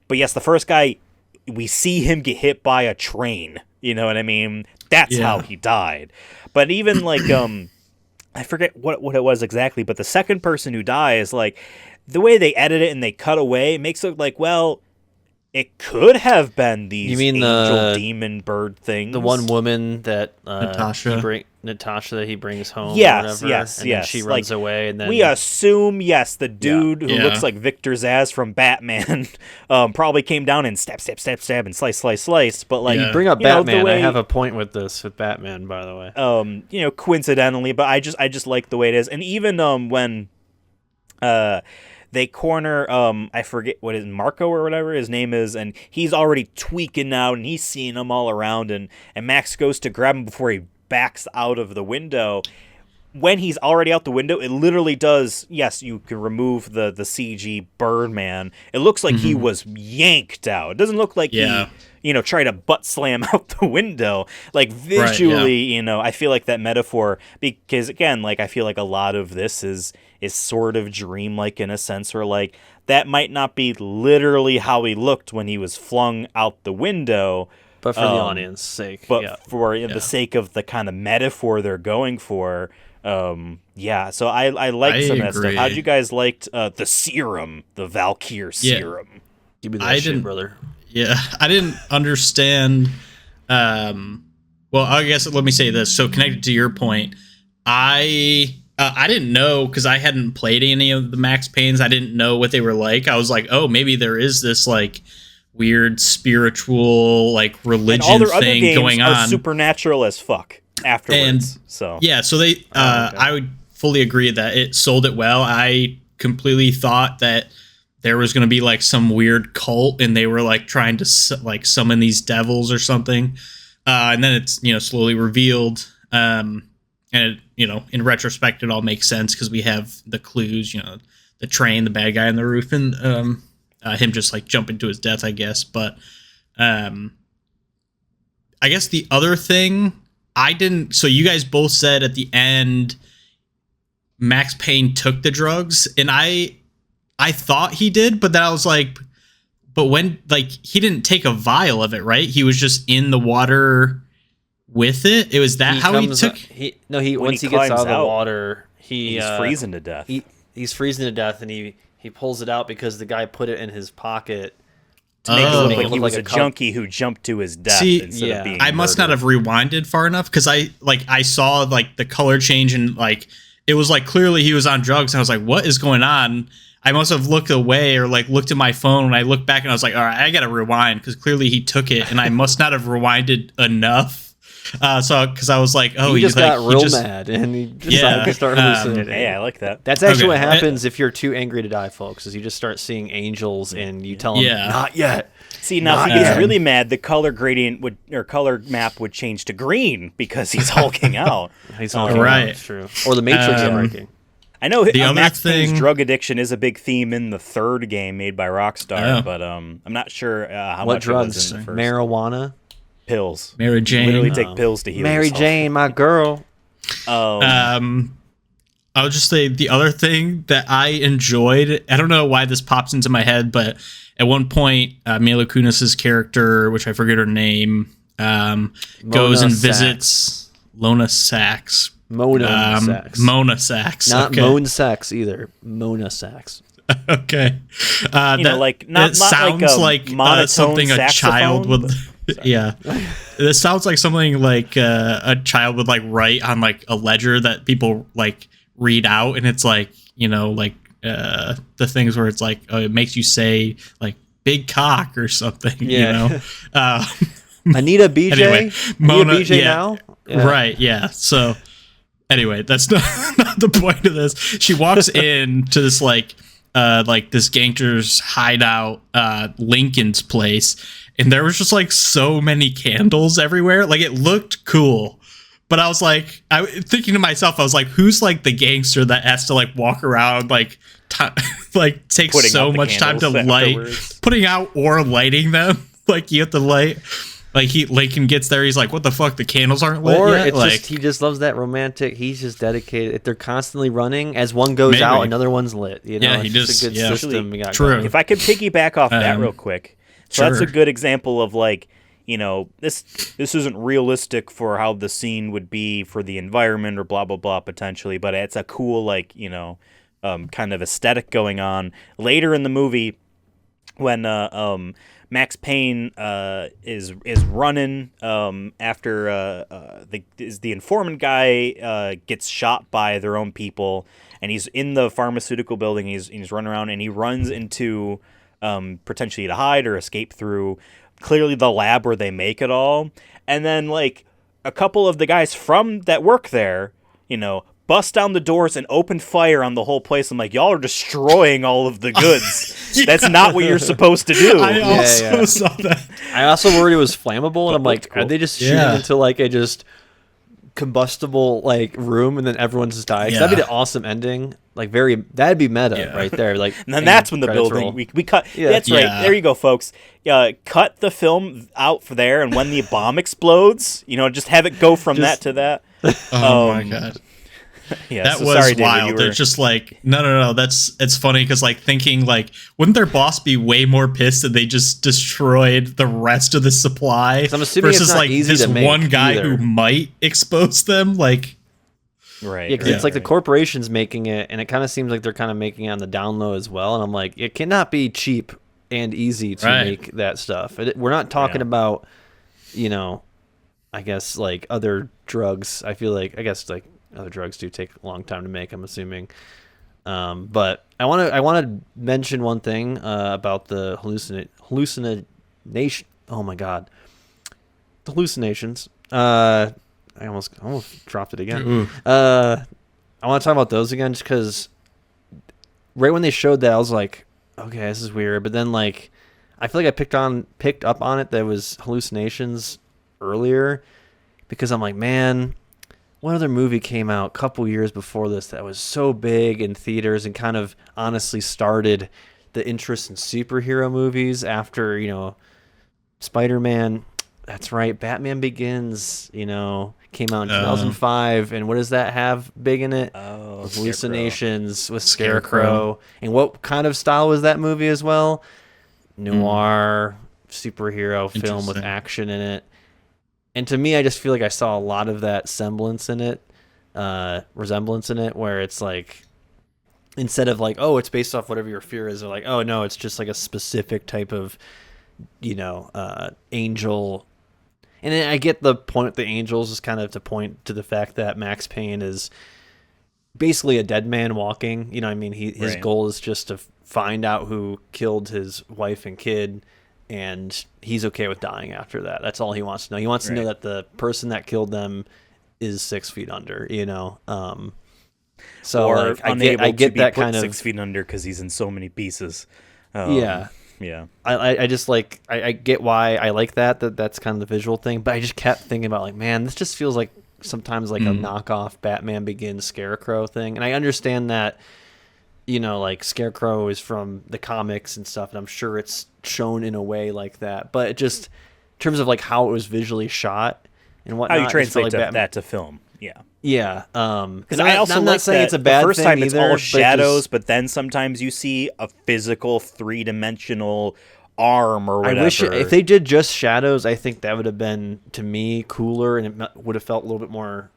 A: But yes, the first guy, we see him get hit by a train. You know what I mean? That's how he died. But even like I forget what it was exactly, but the second person who dies, like the way they edit it and they cut away, it makes it look like, well, it could have been these
B: You mean
A: angel demon bird things.
B: The one woman that
C: Natasha.
B: that he brings home.
A: Yes,
B: or whatever,
A: yes,
B: and
A: yes.
B: Then she runs away, and then
A: we assume, yes, the dude who
C: Yeah.
A: looks like Victor Zsasz from Batman probably came down and stab, and slice. But like,
C: Yeah.
B: bring up
A: you know, the
B: Batman.
A: way-
B: I have a point with this with Batman, by the way.
A: you know, coincidentally, but I just like the way it is. And even when they corner I forget what his Marco or whatever his name is, and he's already tweaking out and he's seeing them all around, and Max goes to grab him before he backs out of the window. When he's already out the window, it literally does, yes, you can remove the CG Birdman. It looks like he was yanked out. It doesn't look like he, you know, tried to butt slam out the window. Like visually, you know, I feel like that metaphor, because again, like I feel like a lot of this is sort of dreamlike in a sense, where like that might not be literally how he looked when he was flung out the window,
B: But for the audience sake.
A: but for the sake of the kind of metaphor they're going for. So I like some of that stuff.
C: agree.
A: How'd you guys liked the serum, the Valkyr serum?
B: Give me that
C: I
B: shit,
C: didn't-
B: brother.
C: Yeah, I didn't understand. Well, I guess let me say this. So connected to your point, I didn't know, because I hadn't played any of the Max Paynes. I didn't know what they were like. I was like, oh, maybe there is this like weird spiritual like
A: And
C: religion
A: all their other
C: thing
A: games
C: going
A: are
C: on.
A: supernatural as fuck afterwards. So
C: Yeah, so they
B: okay.
C: I would fully agree that it sold it well. I completely thought that there was going to be like some weird cult and they were like trying to like summon these devils or something. And then it's, you know, slowly revealed. And it, you know, in retrospect, it all makes sense because we have the clues, you know, the train, the bad guy on the roof, and him just like jumping to his death, I guess. But I guess the other thing I didn't. So you guys both said at the end, Max Payne took the drugs, and I thought he did, but then I was like, but when, like, he didn't take a vial of it, right? He was just in the water with it. It was that how he took.
B: Once he gets
A: climbs
B: out of the
A: out,
B: water,
A: he's freezing to death.
B: He's freezing to death, and he pulls it out because the guy put it in his pocket
A: to make it
C: Oh.
A: look
B: Make
A: like
B: it
A: he
B: look
A: was
B: like
A: a
B: a
A: junkie who jumped to his death
C: See,
A: instead
B: yeah.
A: of being
C: I must not
A: murdered.
C: have rewinded far enough because I saw like the color change and like it was like clearly he was on drugs. And I was like, what is going on? I must have looked away or like looked at my phone and I looked back and I was like, all right, I gotta rewind because clearly he took it and I must not have rewinded enough. So because I was like, oh,
B: he just got
C: he
B: real
C: just-
B: mad and he decided
C: Yeah,
B: to start hallucinating.
A: Hey, I like that.
B: That's actually
C: Okay.
B: what happens if you're too angry to die, folks. Is you just start seeing angels and you tell them,
C: Yeah.
B: not yet.
A: See, now if he gets really mad, the color gradient color map would change to green because he's hulking out.
B: He's all
C: Right.
B: It's true. Or the Matrix is breaking.
A: I know
C: The other
A: Max Payne's
C: thing-
A: drug addiction is a big theme in the third game made by Rockstar,
C: Oh.
A: but I'm not sure how
B: What
A: much
B: drugs?
A: it was in the first.
B: Marijuana.
A: Pills.
C: Mary Jane.
A: Literally take pills to heal
B: Mary
A: yourself.
B: Jane, my girl.
C: I'll just say the other thing that I enjoyed. I don't know why this pops into my head, but at one point, Mila Kunis's character, which I forget her name, goes and
B: Sachs.
C: visits Lona Sachs.
B: Mona Sachs.
C: Mona Sachs.
B: Not
C: okay.
B: Moan Sachs either. Mona Sachs.
C: Okay.
A: You know, like not
C: that
A: not
C: sounds
A: like a
C: like
A: monotone
C: something a
A: saxophone,
C: child would.
A: but-
C: Yeah, this sounds like something like a child would like write on like a ledger that people like read out, and it's like like the things where it's like it makes you say like big cock or something.
B: Yeah.
C: Uh,
B: Anita BJ?
C: Anyway, Mona-
B: Anita BJ
C: yeah.
B: now? Yeah.
C: Right, yeah. So anyway, that's not the point of this. She walks in to this like this gangster's hideout, Lincoln's place, and there was just like so many candles everywhere. Like it looked cool. But I was like, thinking to myself, I was like, who's like the gangster that has to like walk around like like takes
A: Putting
C: so
A: out the
C: much time to
A: candles
C: light,
A: afterwards.
C: putting out or lighting them. Like you have to light. Like Lincoln gets there, he's like, "What the fuck? The candles aren't lit
B: Or
C: yet?"
B: it's
C: Like,
B: just he just loves that romantic. He's just dedicated. If they're constantly running, as one goes
C: Maybe.
B: out, another one's lit. You know,
C: Yeah,
B: it's
C: he
B: just
C: just-
B: a good
C: yeah.
B: system. We got
C: True.
B: going.
A: If I could piggyback off that real quick, so that's a
C: sure.
A: good example of like this isn't realistic for how the scene would be for the environment or blah blah blah potentially, but it's a cool like kind of aesthetic going on later in the movie when Max Payne is running after the informant guy gets shot by their own people, and he's in the pharmaceutical building. He's running around and he runs into potentially to hide or escape through clearly the lab where they make it all, and then like a couple of the guys from that work there, bust down the doors and open fire on the whole place. I'm like, y'all are destroying all of the goods.
C: Yeah.
A: That's not what you're supposed to do.
C: I also
B: yeah.
C: saw that.
B: I also worried it was flammable, and I'm like,
A: cool.
B: are they just shooting
C: Yeah.
B: into like a just combustible like room, and then everyone just dies?
C: Yeah.
B: That'd be the awesome ending. Like that'd be meta
C: Yeah.
B: right there. Like,
A: And then that's when the
B: credits
A: building
B: roll.
A: we cut.
B: Yeah.
A: That's right.
C: Yeah.
A: There you go, folks. Cut the film out for there, and when the bomb explodes, just have it go from that to that.
C: Oh my god.
A: Yeah,
C: That
A: so
C: was
A: sorry, David,
C: wild.
A: you were-
C: They're just like, no. It's funny because like thinking like, wouldn't their boss be way more pissed that they just destroyed the rest of the supply
B: I'm assuming it's
C: versus
B: not
C: like
B: easy
C: this
B: to make
C: one guy
B: either.
C: who might expose them? Like,
A: right.
B: Yeah, because
A: right,
B: it's like the
A: right.
B: corporation's making it, and it kind of seems like they're kind of making it on the down low as well. And I'm like, it cannot be cheap and easy to
C: Right.
B: make that stuff. We're not talking
A: Yeah.
B: about, I guess like other drugs. I guess like other drugs do take a long time to make, I'm assuming. But I want to mention one thing about the hallucination. Oh my god, the hallucinations. I almost dropped it again. I want to talk about those again, just because right when they showed that, I was like, okay, this is weird. But then like, I feel like I picked up on it that it was hallucinations earlier, because I'm like, man, what other movie came out a couple years before this that was so big in theaters and kind of honestly started the interest in superhero movies after, Spider-Man? That's right, Batman Begins, came out in 2005, and what does that have big in it?
A: Oh,
B: Hallucinations with Scarecrow. And what kind of style was that movie as well? Noir, superhero film with
C: Interesting.
B: action in it. And to me, I just feel like I saw a lot of that resemblance in it, where it's like, instead of like, oh, it's based off whatever your fear is, or like, oh no, it's just like a specific type of, angel. And then I get the point with the angels is kind of to point to the fact that Max Payne is basically a dead man walking. You know what I mean? His
A: Right.
B: goal is just to find out who killed his wife and kid, and he's okay with dying after that. That's all he wants to know. He wants to know
A: Right.
B: that the person that killed them is 6 feet under, So
A: Or
B: like,
A: unable
B: I
A: to
B: get
A: be
B: that
A: put
B: kind
A: 6 feet under because he's in so many pieces.
B: Yeah.
A: Yeah.
B: I just like I get why I like that's kind of the visual thing, but I just kept thinking about like, man, this just feels like sometimes like a knockoff Batman Begins Scarecrow thing. And I understand that, like Scarecrow is from the comics and stuff, and I'm sure it's shown in a way like that. But it just in terms of like how it was visually shot and
A: How
B: whatnot,
A: you
B: it just felt
A: translate
B: like Batman.
A: that to film. Yeah.
B: Yeah,
A: Because I also
B: I'm
A: like
B: not saying
A: that
B: it's a bad
A: the first
B: thing
A: time it's
B: either,
A: all
B: but it
A: shadows,
B: just-
A: but then sometimes you see a physical 3-dimensional arm or
B: I
A: whatever.
B: wish if they did just shadows, I think that would have been to me cooler, and it would have felt a little bit more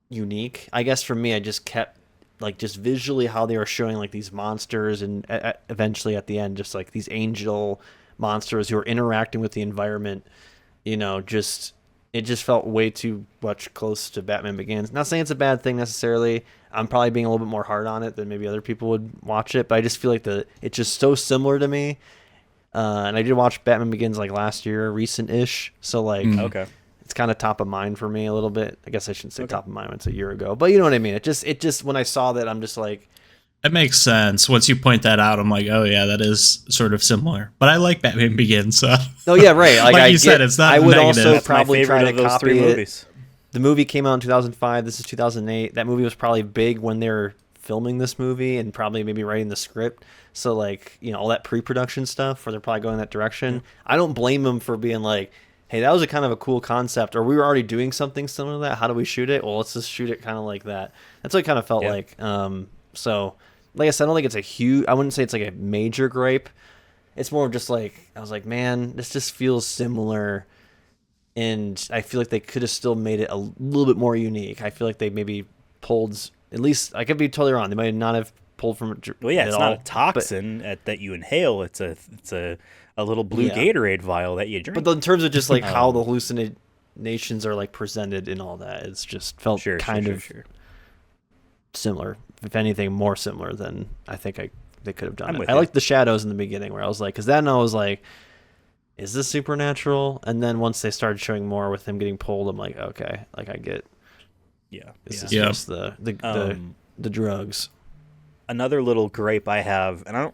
B: unique. I guess for me, I just kept like just visually how they were showing like these monsters, and eventually at the end, just like these angel monsters who are interacting with the environment. Just it just felt way too much close to Batman Begins. Not saying it's a bad thing necessarily. I'm probably being a little bit more hard on it than maybe other people would watch it, but I just feel like it's just so similar to me. And I did watch Batman Begins like last year, recent-ish. So like,
A: Okay.
B: it's kind of top of mind for me a little bit. I guess I shouldn't say top of mind when it's a year ago, but you know what I mean. It just when I saw that, I'm just like,
C: It makes sense. Once you point that out, I'm like, oh yeah, that is sort of similar. But I like Batman Begins. So.
B: oh yeah, right. Like,
C: Like you said, it's not
B: I would
C: negative.
B: also
A: That's my
B: probably
A: favorite
B: try to
A: of those
B: copy
A: 3
B: it.
A: movies.
B: The movie came out in 2005. This is 2008. That movie was probably big when they were filming this movie and probably maybe writing the script. So like, all that pre-production stuff where they're probably going that direction. I don't blame them for being like, hey, that was a kind of a cool concept, or we were already doing something similar to that. How do we shoot it? Well, let's just shoot it kind of like that. That's what it kind of felt
A: Yeah.
B: like. So like I said, I don't think it's a huge, I wouldn't say it's like a major gripe. It's more of just like, I was like, man, this just feels similar. And I feel like they could have still made it a little bit more unique. I feel like they maybe pulled, at least, I could be totally wrong. They might not have pulled from it.
A: Well, yeah,
B: at
A: it's
B: all,
A: not a
B: but-
A: toxin that you inhale. It's a little blue
B: Yeah.
A: Gatorade vial that you drink.
B: But in terms of just like how the hallucinations are like presented and all that, it's just felt
A: sure,
B: kind
A: sure,
B: of
A: sure.
B: similar. If anything, more similar than I think they could have done.
A: I'm
B: It.
A: with
B: I
A: you.
B: liked the shadows in the beginning where I was like, because then I was like, is this supernatural? And then once they started showing more with him getting pulled, I'm like, okay, like I get
A: Yeah.
B: this is
C: Yeah.
B: just the drugs.
A: Another little gripe I have, and I'm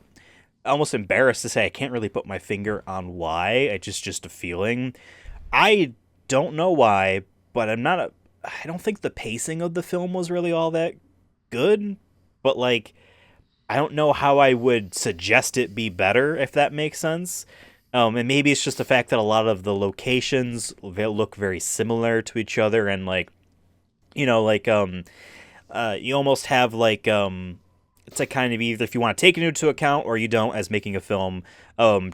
A: almost embarrassed to say I can't really put my finger on why. It's just a feeling. I don't know why, but I don't think the pacing of the film was really all that good. But like, I don't know how I would suggest it be better, if that makes sense. And maybe it's just the fact that a lot of the locations look very similar to each other, and like, you almost have like it's like kind of either if you want to take it into account or you don't as making a film,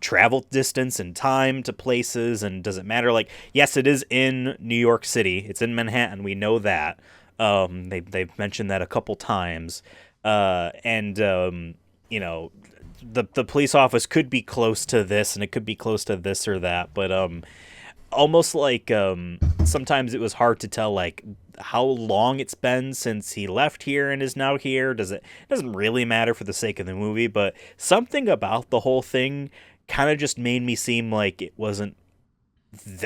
A: travel distance and time to places, and does it matter? Like, yes, it is in New York City, it's in Manhattan, we know that. They've mentioned that a couple times, the police office could be close to this, and it could be close to this or that, but almost like sometimes it was hard to tell like how long it's been since he left here and is now here. It doesn't really matter for the sake of the movie, but something about the whole thing kind of just made me seem like it wasn't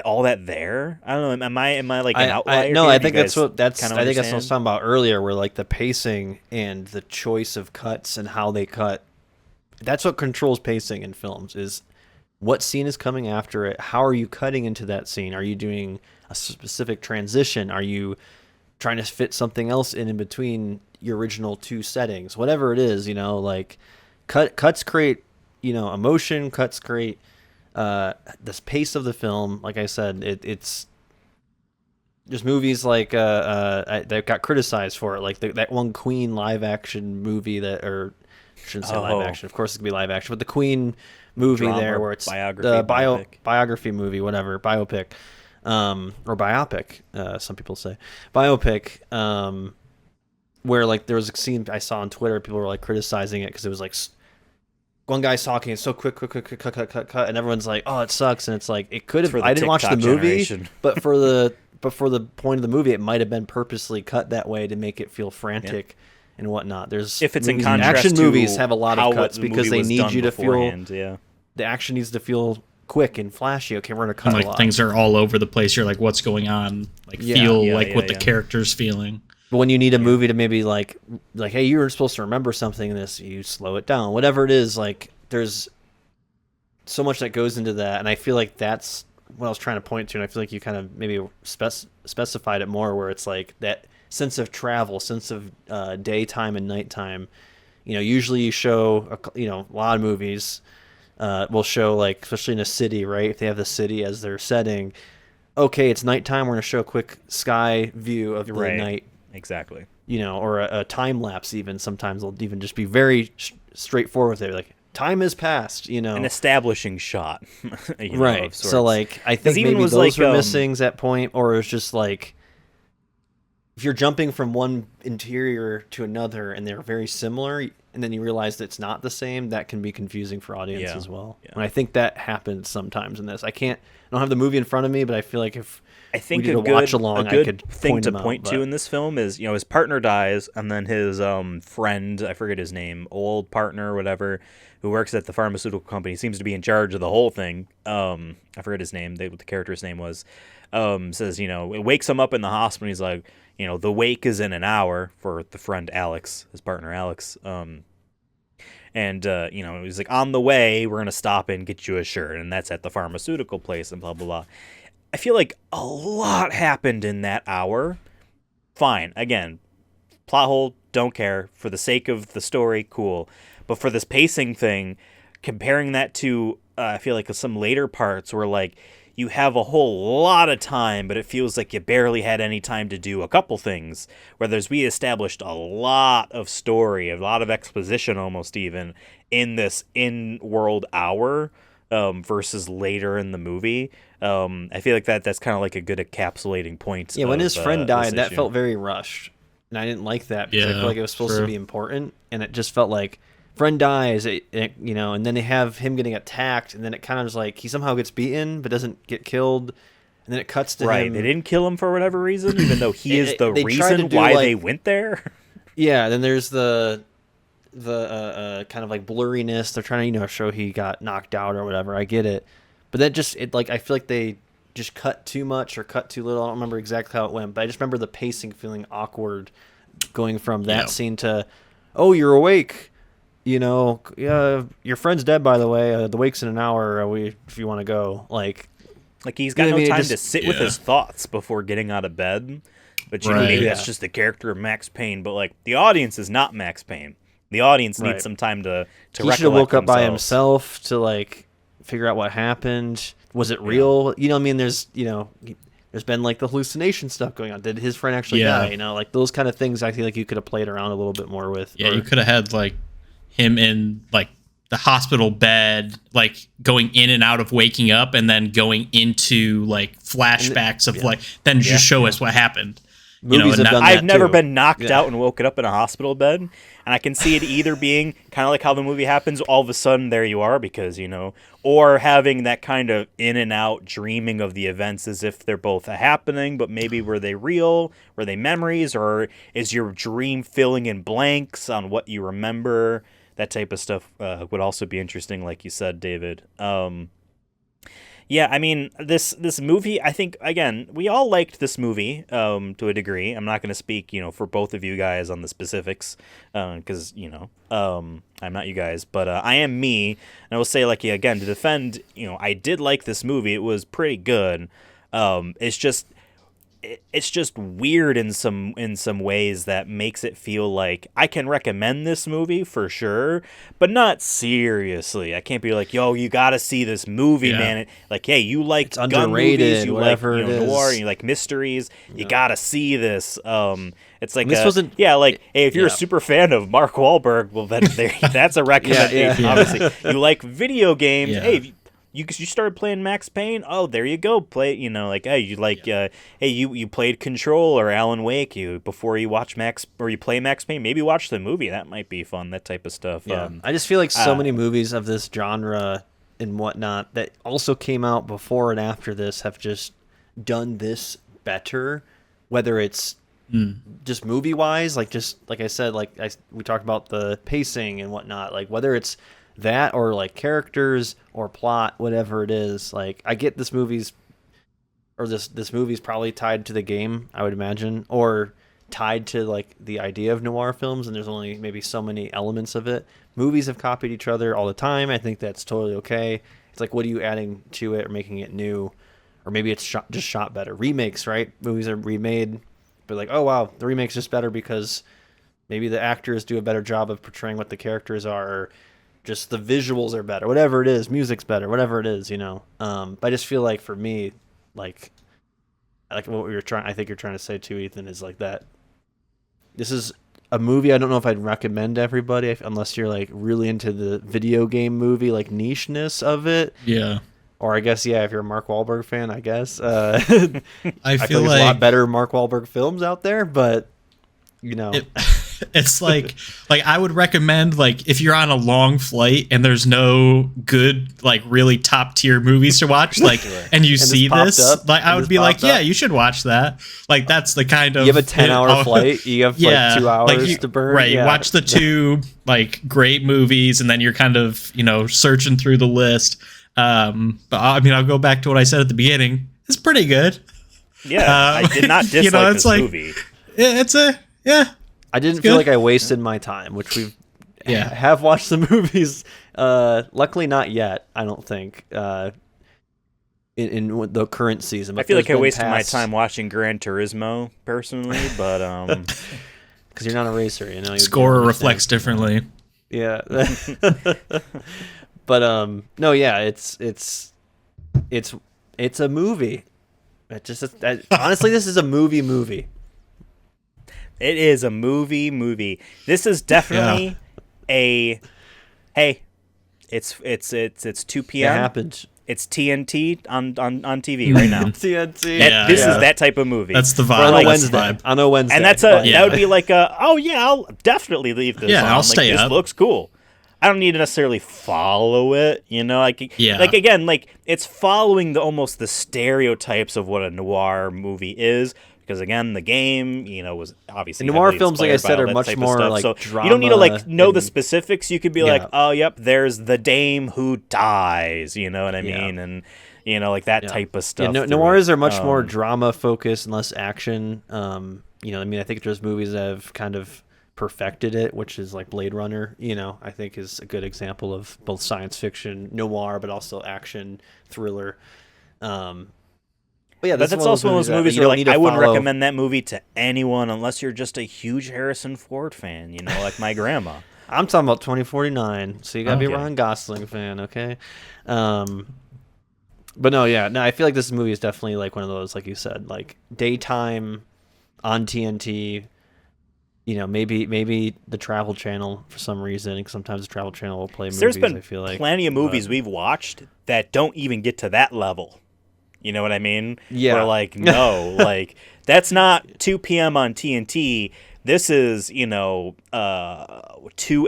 A: all that there. I don't know. Am I like an outlier?
B: No,
A: here?
B: I
A: Do you
B: think that's
A: guys
B: what that's.
A: kind of
B: I think that's what I was
A: understand?
B: talking about earlier, where like the pacing and the choice of cuts and how they cut. That's what controls pacing in films: is what scene is coming after it. How are you cutting into that scene? Are you doing a specific transition? Are you trying to fit something else in between your original two settings? Whatever it is, like cuts create, emotion. Cuts create this pace of the film. Like I said, it's just movies like that got criticized for it, like that one Queen live action movie I shouldn't say live action. Of course, it could be live action, but the Queen movie
A: Drama,
B: there, where it's
A: biography,
B: the
A: biopic.
B: biography movie, whatever, biopic, or biopic. Some people say biopic. Where like there was a scene I saw on Twitter, people were like criticizing it because it was like one guy's talking, it's so quick, cut, and everyone's like, "Oh, it sucks," and it's like it could have.
A: For the
B: I didn't watch the
A: TikTok
B: movie,
A: generation.
B: but for the point of the movie, it might have been purposely cut that way to make it feel frantic and whatnot. There's
A: If it's in
B: movies-
A: contrast
B: action
A: to
B: movies have a lot
A: how
B: of cuts
A: the
B: because
A: movie
B: they
A: was
B: need
A: done
B: you to feel
A: beforehand, yeah.
B: the action needs to feel quick and flashy. Okay, we're gonna cut
C: And
B: a
C: like
B: lot.
C: things are all over the place. You're like, what's going on? Like
B: Yeah.
C: feel
A: Yeah,
C: like
A: yeah,
C: what the
A: yeah.
C: character's feeling.
B: But when you need a movie to maybe like, hey, you were supposed to remember something in this, you slow it down. Whatever it is, like, there's so much that goes into that, and I feel like that's what I was trying to point to, and I feel like you kind of maybe specified it more, where it's like that sense of travel, sense of daytime and nighttime. You know, usually you show, a lot of movies will show, like, especially in a city, right? If they have the city as their setting, okay, it's nighttime, we're going to show a quick sky view of the
A: Right.
B: night.
A: Exactly.
B: Or a time lapse even. Sometimes they'll even just be very straightforward with it. Like, time has passed,
A: An establishing shot.
B: Right.
A: Of
B: So,
A: sorts.
B: like, I think
A: even
B: maybe
A: was
B: those
A: like,
B: were missing at that point, or it's just like, if you're jumping from one interior to another and they're very similar, and then you realize that it's not the same, that can be confusing for audience
A: Yeah.
B: as well.
A: Yeah.
B: And I think that happens sometimes in this. I don't have the movie in front of me, but I feel like if
A: I think
B: we did
A: a
B: a
A: good,
B: watch along,
A: a
B: I
A: good
B: could
A: thing
B: point
A: to
B: them
A: point
B: out,
A: to
B: but-
A: in this film is, his partner dies, and then his friend, I forget his name, old partner or whatever, who works at the pharmaceutical company, seems to be in charge of the whole thing. I forget his name, what the character's name was. Says, it wakes him up in the hospital. He's like, the wake is in an hour for the friend Alex, his partner Alex. And it was like, on the way, we're going to stop and get you a shirt. And that's at the pharmaceutical place and blah, blah, blah. I feel like a lot happened in that hour. Fine. Again, plot hole, don't care. For the sake of the story, cool. But for this pacing thing, comparing that to, I feel like some later parts where, like, you have a whole lot of time, but it feels like you barely had any time to do a couple things. Whereas we established a lot of story, a lot of exposition almost even, in this in-world hour versus later in the movie. I feel like that's kind of like a good encapsulating point.
B: Yeah, when his friend died, that
A: issue.
B: felt very rushed. And I didn't like that because I
C: Yeah,
B: feel like it was supposed to
C: true.
B: be important. And it just felt like, friend dies, and then they have him getting attacked, and then it kind of was like he somehow gets beaten but doesn't get killed, and then it cuts to
A: Right,
B: him.
A: they didn't kill him for whatever reason, even though he is the
B: They tried
A: reason
B: to do,
A: why
B: like-
A: they went there.
B: Yeah, then there's the kind of like blurriness. They're trying to show he got knocked out or whatever. I get it, but that just I feel like they just cut too much or cut too little. I don't remember exactly how it went, but I just remember the pacing feeling awkward, going from that
C: Yeah.
B: scene to, oh, you're awake. Yeah, your friend's dead, by the way. The wake's in an hour. If you want to go, like
A: Like, he's got
B: You know what I
A: no
B: mean? It
A: time to
B: just-
A: sit with
C: Yeah.
A: his thoughts before getting out of bed. But
C: Right.
A: maybe
B: Yeah.
A: that's just the character of Max Payne. But, like, the audience is not Max Payne. The audience
B: Right.
A: needs some time to
B: he should have woke up by
A: themselves.
B: himself to like figure out what happened. Was it real? You know what I mean? There's there's been like the hallucination stuff going on. Did his friend actually
C: Yeah.
B: die? Like those kind of things. I feel like you could have played around a little bit more with.
C: Yeah,
B: or-
C: you could have had like him in like the hospital bed, like going in and out of waking up, and then going into like flashbacks of like then just show us what happened.
B: Movies
C: and
B: have
C: not-
B: done that
A: I've never
B: too.
A: been knocked
B: Yeah.
A: out and woken up in a hospital bed, and I can see it either being kind of like how the movie happens, all of a sudden there you are, because or having that kind of in and out dreaming of the events as if they're both happening, but maybe were they real, were they memories, or is your dream filling in blanks on what you remember? That type of stuff would also be interesting, like you said, David. Yeah, I mean, this movie, I think, again, we all liked this movie to a degree. I'm not going to speak, for both of you guys on the specifics because, I'm not you guys, but I am me. And I will say, like, again, to defend, I did like this movie. It was pretty good. It's just weird in some ways that makes it feel like I can recommend this movie for sure, but not seriously. I can't be like, yo, you got to see this movie,
C: Yeah.
A: man. Like, hey, you like
B: It's
A: gun
B: underrated,
A: movies, you like
B: whatever it
A: noir,
B: is.
A: you like mysteries. You got to see this. It's like
B: This wasn't-
A: hey, if you're a
B: yeah.
A: super fan of Mark Wahlberg, well, then that's a recommendation.
B: yeah.
A: Obviously, you like video games.
C: Yeah.
A: Hey. you started playing Max Payne. Oh, there you go. Play, like, hey, you played Control or Alan Wake. Before you watch Max or you play Max Payne, maybe watch the movie. That might be fun. That type of stuff.
B: Yeah. I just feel like so many movies of this genre and whatnot that also came out before and after this have just done this better, whether it's just movie wise, like I said, we talked about the pacing and whatnot, like whether it's that or like characters or plot, whatever it is. Like I get this movie's probably tied to the game, I would imagine, or tied to like the idea of noir films, and there's only maybe so many elements of it. Movies have copied each other all the time. I think that's totally okay. It's like, what are you adding to it or making it new? Or maybe it's just shot better. Remakes, right? Movies are remade, but like, oh wow, the remake's just better because maybe the actors do a better job of portraying what the characters are, or just the visuals are better. Whatever it is, music's better. Whatever it is, But I just feel like for me, like what I think you're trying to say too, Ethan, is like that. This is a movie I don't know if I'd recommend to everybody unless you're like really into the video game movie like nicheness of it.
C: Yeah.
B: Or I guess, if you're a Mark Wahlberg fan, I guess.
C: I feel
B: there's
C: like
B: a lot better Mark Wahlberg films out there, but,
C: it's like I would recommend, like, if you're on a long flight and there's no good, like, really top tier movies to watch, like, and you see this, like, I would be like, yeah, you should watch that. Like, that's the kind of...
B: You have a 10-hour flight, you have, like, 2 hours to burn.
C: Right,
B: yeah.
C: watch the two, like, great movies, and then you're kind of, searching through the list. But I mean, I'll go back to what I said at the beginning. It's pretty good.
A: Yeah, I did not dislike this movie.
B: I didn't feel like I wasted my time, which we have watched the movies. Luckily, not yet. I don't think in the current season. But
A: I feel like I wasted my time watching Gran Turismo personally, but
B: because you're not a racer,
C: Scorer reflects differently.
B: Yeah. But no, yeah, it's a movie. Honestly, this is a movie.
A: It is a movie. This is definitely it's 2 p.m.
B: It happens.
A: It's TNT on TV right now.
B: TNT.
A: This is that type of movie.
C: That's the vibe.
B: On a Wednesday.
A: And that would be like I'll definitely leave this on.
C: I'll stay
A: up. This looks cool. I don't need to necessarily follow it, like again, like it's following almost the stereotypes of what a noir movie is. Because again, the game, was obviously
B: and noir films, like I said, are much more like
A: so
B: drama.
A: You don't need to know the specifics. You could be like, oh, yep, there's the dame who dies. You know what I mean? And like that type of stuff.
B: Yeah, noirs are much more drama focused and less action. I think there's movies that have kind of perfected it, which is like Blade Runner, I think is a good example of both science fiction, noir, but also action, thriller. But yeah,
A: that's also one of those movies where like I wouldn't recommend that movie to anyone unless you're just a huge Harrison Ford fan, like my grandma.
B: I'm talking about 2049, so you gotta be a Ryan Gosling fan, okay? But no, I feel like this movie is definitely like one of those, like you said, like daytime on TNT. Maybe the Travel Channel for some reason. Sometimes the Travel Channel will play movies.
A: There's been
B: I feel like
A: plenty of movies we've watched that don't even get to that level. You know what I mean?
B: Yeah.
A: Where like no, like that's not 2 p.m. on TNT. This is 2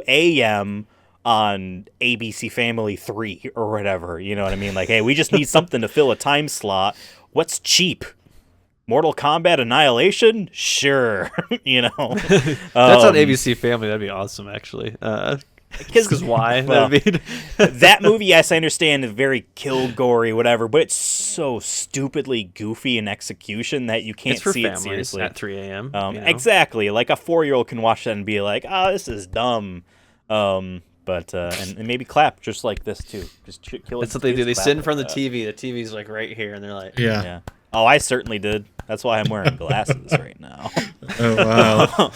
A: a.m. on ABC Family 3 or whatever. You know what I mean? Like, hey, we just need something to fill a time slot. What's cheap? Mortal Kombat Annihilation? Sure.
B: That's on ABC Family. That'd be awesome, actually. Because why?
A: Well, that movie, yes, I understand, is very kill-gory, whatever, but it's so stupidly goofy in execuation that you can't see it seriously.
B: At 3 a.m.
A: Exactly. Like a 4-year-old can watch that and be like, oh, this is dumb. But and maybe clap just like this, too. Just kill it.
B: That's what they do. They sit in front of the TV. The TV's like right here, and they're like...
C: Yeah.
A: Oh, I certainly did. That's why I'm wearing glasses right now.
C: Oh, wow.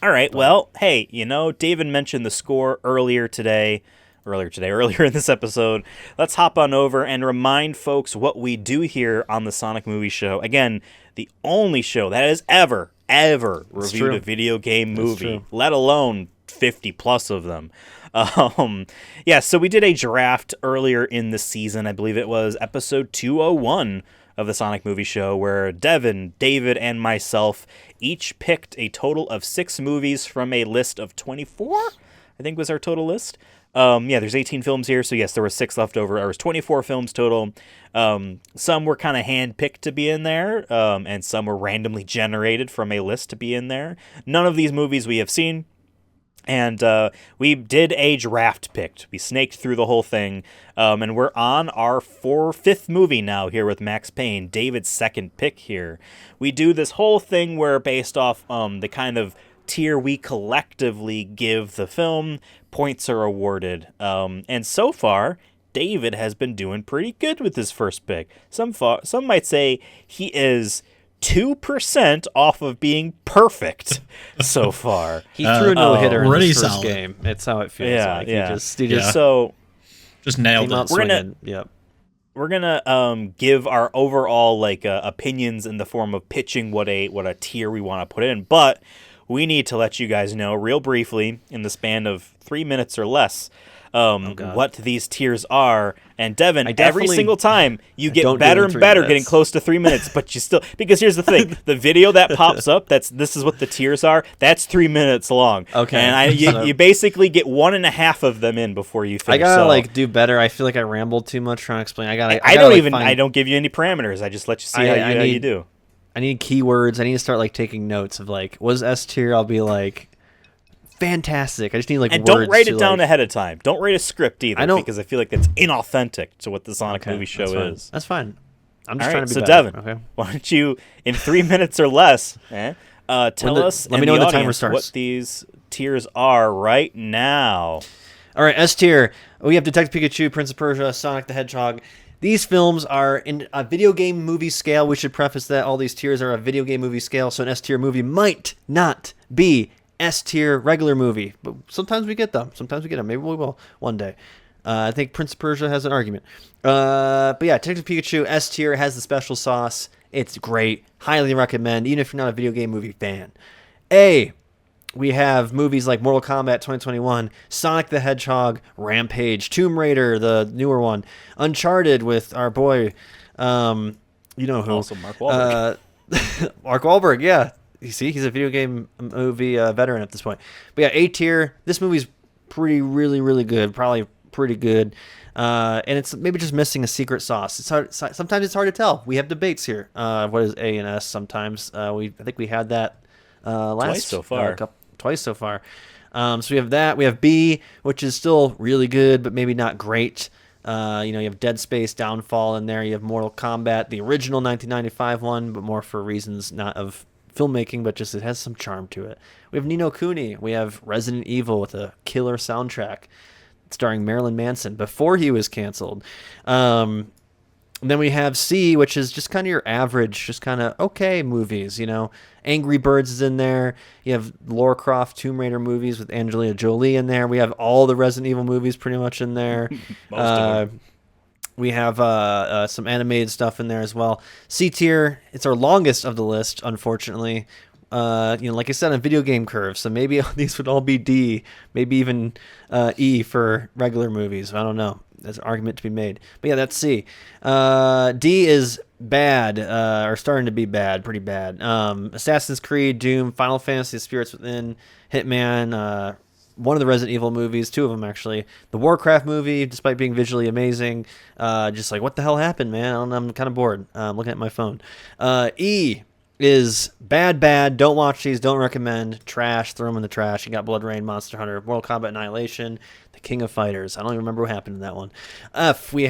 A: All right. Well, hey, David mentioned the score earlier in this episode. Let's hop on over and remind folks what we do here on the Sonic Movie Show. Again, the only show that has ever reviewed a video game movie, let alone 50 plus of them. Yeah, so we did a draft earlier in the season. I believe it was episode 201 of the Sonic Movie Show, where Devin, David, and myself each picked a total of 6 movies from a list of 24, I think was our total list. Yeah, there's 18 films here, so yes, there were 6 left over. There was 24 films total. Some were kind of hand-picked to be in there, and some were randomly generated from a list to be in there. None of these movies we have seen. And we did a draft pick. We snaked through the whole thing. And we're on our 5th movie now here with Max Payne, David's second pick here. We do this whole thing where based off the kind of tier we collectively give the film, points are awarded. And so far, David has been doing pretty good with his first pick. Some might say he is 2% off of being perfect so far.
B: He threw a no-hitter in his first
C: solid
B: game. It's how it feels like.
A: Yeah.
B: He just
A: So
C: just nailed
B: came out
C: it.
B: swinging. Yep.
A: we're gonna give our overall opinions in the form of pitching what a tier we want to put in, but we need to let you guys know real briefly in the span of 3 minutes or less what these tiers are. And Devin, every single time you get better and better getting close to 3 minutes, but you still, because here's the thing, the video that pops up, this is what the tiers are, that's 3 minutes long.
B: Okay.
A: And you basically get 1.5 of them in before you finish.
B: I gotta do better. I feel like I rambled too much trying to explain.
A: I don't give you any parameters. I just let you see how you do.
B: I need keywords. I need to start taking notes of what is S tier. I'll be fantastic. I just need
A: and
B: words.
A: Don't write it down ahead of time. Don't write a script either, because I feel like that's inauthentic to what the Sonic movie show is.
B: That's fine. I'm just trying to be
A: so
B: better.
A: Devin,
B: okay?
A: why don't you, in 3 minutes or less, tell us
B: let me know when the timer starts.
A: What these tiers are right now.
B: All right, S tier. We have Detective Pikachu, Prince of Persia, Sonic the Hedgehog. These films are in a video game movie scale. We should preface that all these tiers are a video game movie scale, so an S tier movie might not be S tier regular movie, but sometimes we get them. Maybe we will one day. I think Prince of Persia has an argument. But yeah, Detective Pikachu S tier has the special sauce. It's great. Highly recommend, even if you're not a video game movie fan. A, we have movies like Mortal Kombat 2021, Sonic the Hedgehog, Rampage, Tomb Raider, the newer one, Uncharted with our boy, you know who?
A: Also Mark Wahlberg.
B: Mark Wahlberg, yeah. You see, he's a video game movie veteran at this point. But yeah, A tier. This movie's really good. Probably pretty good. And it's maybe just missing a secret sauce. It's hard. Sometimes it's hard to tell. We have debates here. What is A and S? Sometimes I think we had that
A: twice so far.
B: Twice so far. So we have that. We have B, which is still really good, but maybe not great. You have Dead Space, Downfall in there. You have Mortal Kombat, the original 1995 one, but more for reasons not of filmmaking, but just it has some charm to it. We have Ni no Kuni. We have Resident Evil with a killer soundtrack starring Marilyn Manson before he was canceled. Then we have C, which is just kind of your average, just kind of okay movies, Angry Birds is in there. You have Lara Croft Tomb Raider movies with Angelina Jolie in there. We have all the Resident Evil movies pretty much in there.
A: Most of them.
B: We have some animated stuff in there as well. C tier, it's our longest of the list, unfortunately. Like I said, on video game curve, so maybe these would all be D, maybe even E for regular movies. I don't know. There's an argument to be made. But yeah, that's C. D is bad, or starting to be bad, pretty bad. Assassin's Creed, Doom, Final Fantasy, Spirits Within, Hitman, one of the Resident Evil movies, 2 of them actually. The Warcraft movie, despite being visually amazing, just what the hell happened, man? I'm kind of bored looking at my phone. E is bad. Don't watch these. Don't recommend. Trash. Throw them in the trash. You got Blood Rain, Monster Hunter, Mortal Kombat Annihilation, The King of Fighters. I don't even remember what happened in that one. F, we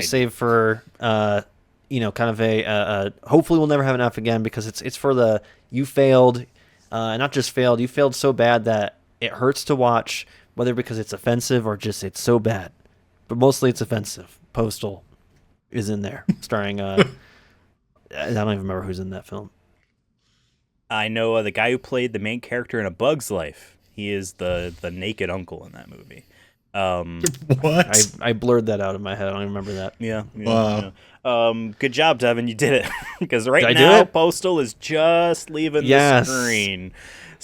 B: save for kind of a hopefully we'll never have an F again, because it's for the you failed, not just failed. You failed so bad that it hurts to watch, whether because it's offensive or just it's so bad. But mostly it's offensive. Postal is in there, starring I don't even remember who's in that film.
A: I know the guy who played the main character in A Bug's Life. He is the naked uncle in that movie.
C: What?
B: I blurred that out of my head. I don't even remember that.
A: Yeah.
C: Wow.
A: Yeah. Good job, Devin. You did it. Because now Postal is just leaving the screen.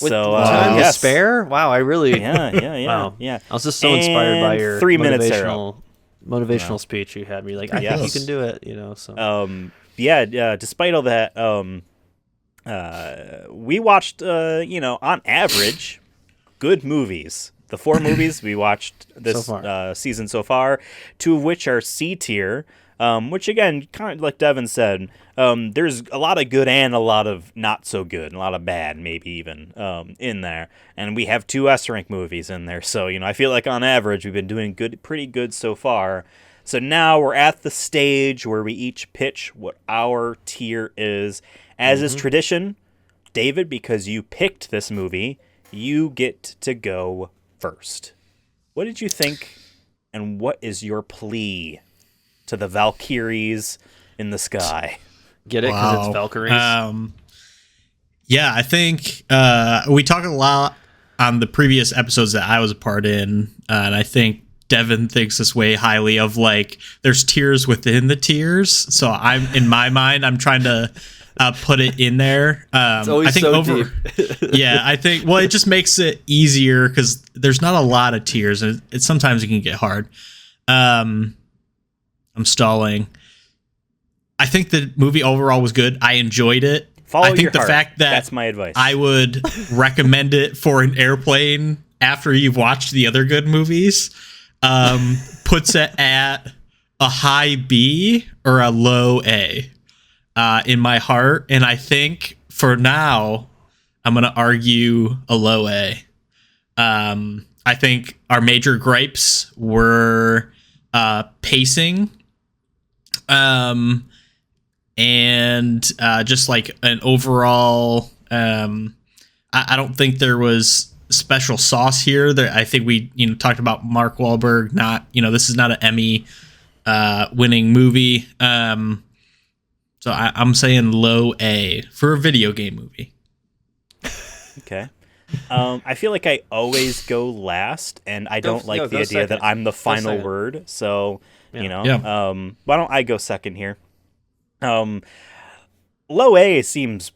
B: With
A: So
B: time to
A: yes.
B: spare? Wow, I really
A: Yeah.
B: wow. I was just so inspired by
A: And
B: your
A: 3 minutes are
B: motivational speech you had me like, I think you
A: Yes.
B: can do it, so.
A: Despite all that, we watched, on average, good movies. The 4 movies we watched this season so far, 2 of which are C tier, which again, kind of like Devin said, there's a lot of good and a lot of not so good, and a lot of bad, maybe even in there. And we have 2 S rank movies in there, so I feel like on average we've been doing pretty good so far. So now we're at the stage where we each pitch what our tier is. As is tradition, David, because you picked this movie, you get to go first. What did you think, and what is your plea to the Valkyries in the sky?
B: Get it? Because it's Valkyries?
C: Yeah, I think we talked a lot on the previous episodes that I was a part in, and I think Devin thinks this way highly of, like, there's tiers within the tiers. So in my mind, I'm trying to put it in there.
B: It's always
C: I think
B: so deep.
C: Yeah, I think, well, it just makes it easier because there's not a lot of tiers, and sometimes it can get hard. I'm stalling. I think the movie overall was good. I enjoyed it.
A: Follow
C: I think
A: your
C: the
A: heart.
C: fact that
A: That's my advice.
C: I would recommend it for an airplane after you've watched the other good movies puts it at a high B or a low A in my heart. And I think for now, I'm going to argue a low A. I think our major gripes were pacing and just like an overall I don't think there was special sauce here. I think we talked about Mark Wahlberg not this is not an Emmy winning movie, so I'm saying low A for a video game movie.
A: Okay. I feel like I always go last, and I don't like the idea
B: second.
A: that I'm the final
B: second.
A: word. So,
C: Yeah.
A: Why don't I go second here? Low A seems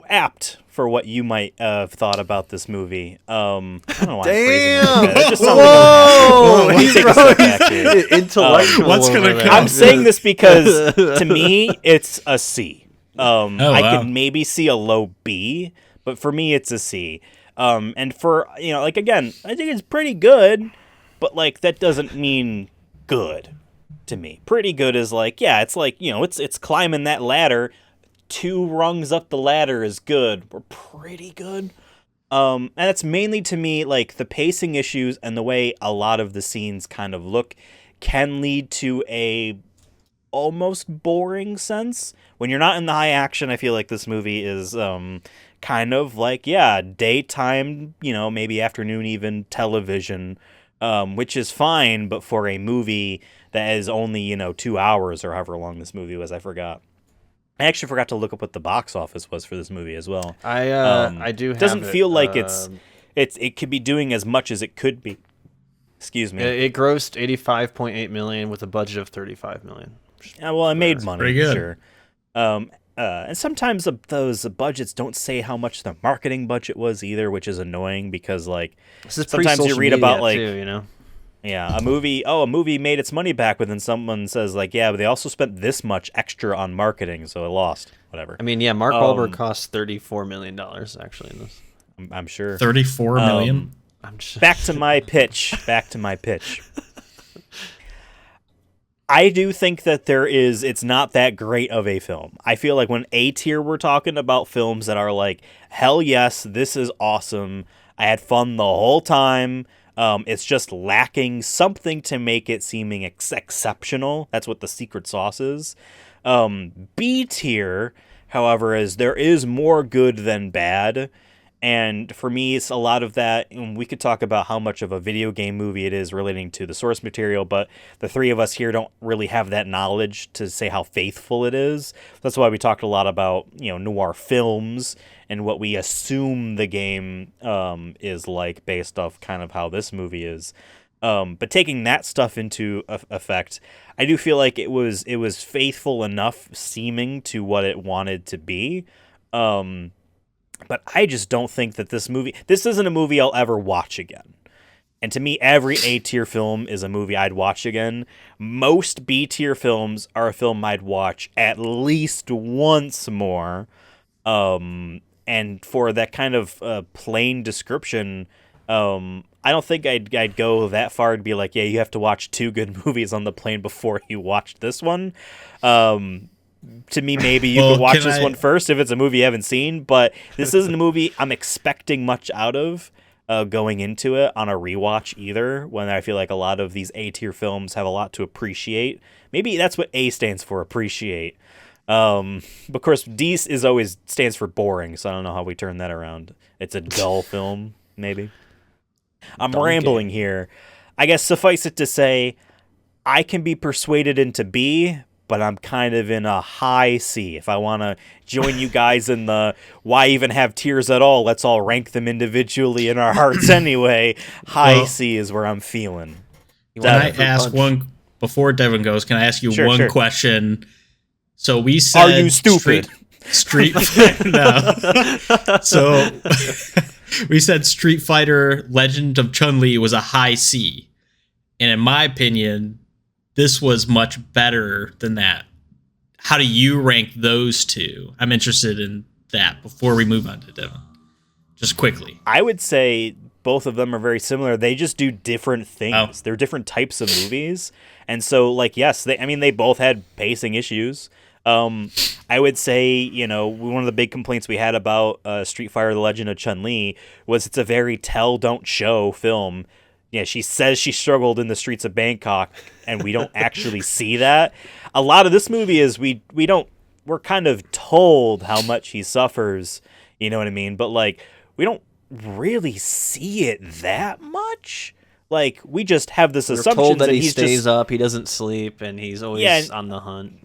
A: apt for what you might have thought about this movie. I don't know why I'm phrasing it like that. It just sounds
B: Whoa!
A: like
B: He's
A: take a step back here.
B: intellectual.
C: What's gonna
B: over there.
C: come?
A: I'm saying this because to me it's a C. I
C: wow.
A: could maybe see a low B, but for me it's a C. And for again, I think it's pretty good, but like that doesn't mean good to me. Pretty good is like, yeah, it's like, it's climbing that ladder. 2 rungs up the ladder is good. We're pretty good. And it's mainly to me like the pacing issues and the way a lot of the scenes kind of look can lead to a almost boring sense. When you're not in the high action, I feel like this movie is kind of like, daytime, maybe afternoon even television, which is fine, but for a movie that is only, 2 hours or however long this movie was, I forgot. I actually forgot to look up what the box office was for this movie as well.
B: I do have
A: it doesn't feel like
B: it
A: it could be doing as much as it could be. Excuse me.
B: It grossed $85.8 million with a budget of $35 million.
A: Yeah, well, it made money,
C: pretty good.
A: sure. And sometimes those budgets don't say how much the marketing budget was either, which is annoying because like sometimes you read about like
B: too,
A: a movie made its money back, but then someone says like, yeah, but they also spent this much extra on marketing, so it lost. Whatever.
B: I mean, yeah, Mark Wahlberg cost $34 million actually in this.
A: I'm sure.
C: 34 million.
A: Back to my pitch. I do think that it's not that great of a film. I feel like when A tier we're talking about films that are like, hell yes, this is awesome. I had fun the whole time. It's just lacking something to make it seeming exceptional. That's what the secret sauce is. B tier, however, is there is more good than bad. And for me, it's a lot of that. And we could talk about how much of a video game movie it is relating to the source material, but the 3 of us here don't really have that knowledge to say how faithful it is. That's why we talked a lot about, noir films and what we assume the game is like based off kind of how this movie is. But taking that stuff into effect, I do feel like it was faithful enough seeming to what it wanted to be. But I just don't think that this isn't a movie I'll ever watch again. And to me, every A tier film is a movie I'd watch again. Most B tier films are a film I'd watch at least once more. And for that kind of plain description, I don't think I'd go that far to be like, yeah, you have to watch 2 good movies on the plane before you watch this one. To me, maybe you could watch this one first if it's a movie you haven't seen, but this isn't a movie I'm expecting much out of going into it on a rewatch either, when I feel like a lot of these A-tier films have a lot to appreciate. Maybe that's what A stands for, appreciate. Of course, D is always stands for boring, so I don't know how we turn that around. It's a dull film, maybe. I'm rambling here. I guess suffice it to say, I can be persuaded into B, but I'm kind of in a high C. If I want to join you guys in the why even have tiers at all, let's all rank them individually in our hearts anyway. High C is where I'm feeling.
C: Can I ask one, before Devin goes, can I ask you one question? So we said...
A: Are you stupid?
C: Street no. So we said Street Fighter Legend of Chun-Li was a high C. And in my opinion, this was much better than that. How do you rank those two? I'm interested in that before we move on to Devin. Just quickly.
A: I would say both of them are very similar. They just do different things. Oh. They're different types of movies. And so, like, yes, they both had pacing issues. I would say, one of the big complaints we had about Street Fighter The Legend of Chun-Li was it's a very tell, don't show film. Yeah, she says she struggled in the streets of Bangkok, and we don't actually see that. A lot of this movie is we're kind of told how much he suffers, you know what I mean? But, like, we don't really see it that much. Like, we just have this assumption
B: told that he stays up, he doesn't sleep, and he's always on the hunt,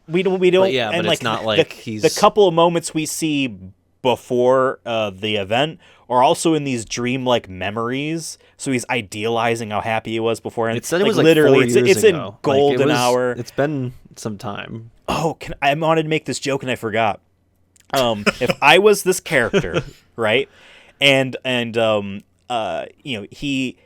A: We don't, but yeah,
B: but it's not like he's...
A: The couple of moments we see before the event are also in these dreamlike memories, so he's idealizing how happy he was beforehand.
B: It said it was literally 4 years
A: it's
B: ago.
A: In golden hour.
B: It's been some time.
A: Oh, I wanted to make this joke and I forgot. If I was this character, right, and he...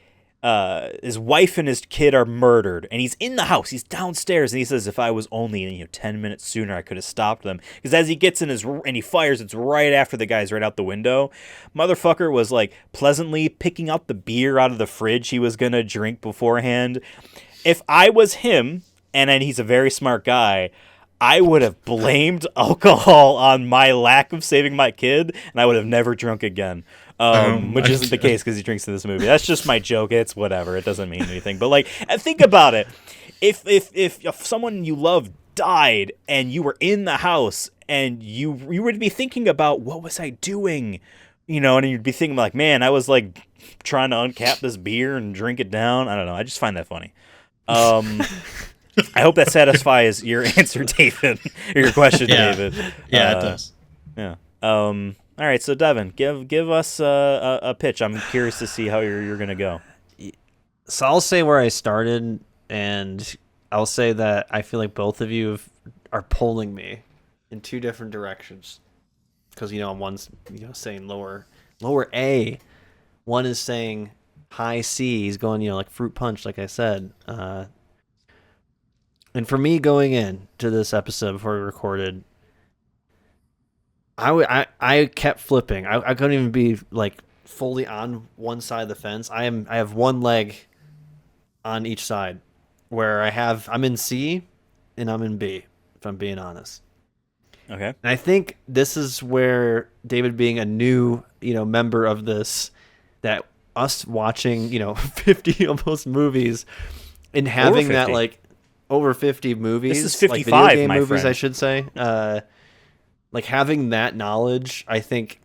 A: his wife and his kid are murdered, and he's in the house. He's downstairs, and he says, "If I was only 10 minutes sooner, I could have stopped them." Because as he gets in and he fires, it's right after the guy's right out the window. Motherfucker was like pleasantly picking out the beer out of the fridge he was gonna drink beforehand. If I was him, and then he's a very smart guy, I would have blamed alcohol on my lack of saving my kid, and I would have never drunk again. Which isn't the case because he drinks in this movie. That's just my joke. It's whatever. It doesn't mean anything. But like, think about it. If someone you love died and you were in the house and you would be thinking about what was I doing, and you'd be thinking like, man, I was like trying to uncap this beer and drink it down. I don't know. I just find that funny. I hope that satisfies your answer, David, or your question, David.
C: Yeah, it does.
A: Yeah. All right, so Devin, give us a pitch. I'm curious to see how you're gonna go.
B: So I'll say where I started, and I'll say that I feel like both of you are pulling me in 2 different directions. Because one's saying lower A, one is saying high C. He's going like fruit punch, like I said. And for me, going in to this episode before we recorded, I kept flipping. I couldn't even be like fully on one side of the fence. I have one leg on each side, where I'm in C and I'm in B, if I'm being honest.
A: Okay.
B: And I think this is where David, being a new member of this, that us watching 50 almost movies and having that like over 50 movies.
A: This is 55,
B: like video game
A: my
B: movies,
A: friend.
B: I should say. Like having that knowledge, I think,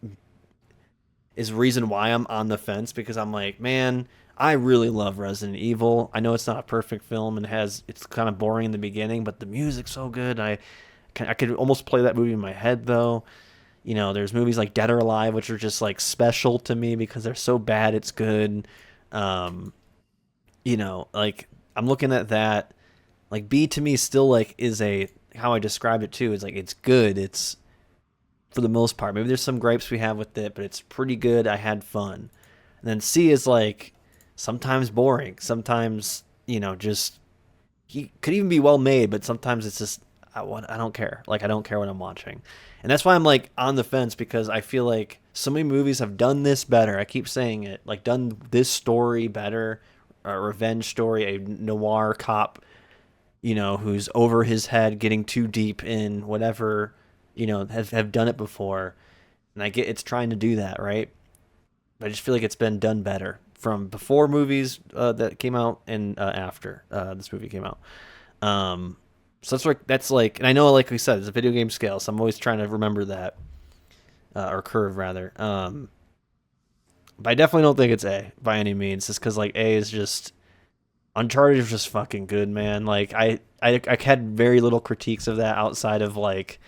B: is reason why I'm on the fence, because I'm like, man, I really love Resident Evil. I know it's not a perfect film and it's kind of boring in the beginning, but the music's so good. I could almost play that movie in my head though. There's movies like Dead or Alive, which are just like special to me because they're so bad it's good. Like I'm looking at that. Like B to me still like is how I described it too, is like it's good. for the most part. Maybe there's some gripes we have with it, but it's pretty good. I had fun. And then C is like sometimes boring, sometimes just he could even be well made, but sometimes it's just I don't care. Like I don't care what I'm watching, and that's why I'm like on the fence because I feel like so many movies have done this better. I keep saying it, like done this story better, a revenge story, a noir cop, who's over his head, getting too deep in whatever, have done it before, and I get it's trying to do that right. But I just feel like it's been done better from before movies that came out and after this movie came out. So that's like, and I know, like we said, it's a video game scale, so I'm always trying to remember that, or curve rather. But I definitely don't think it's A by any means, just because like A is just Uncharted is just fucking good, man. Like I had very little critiques of that outside of like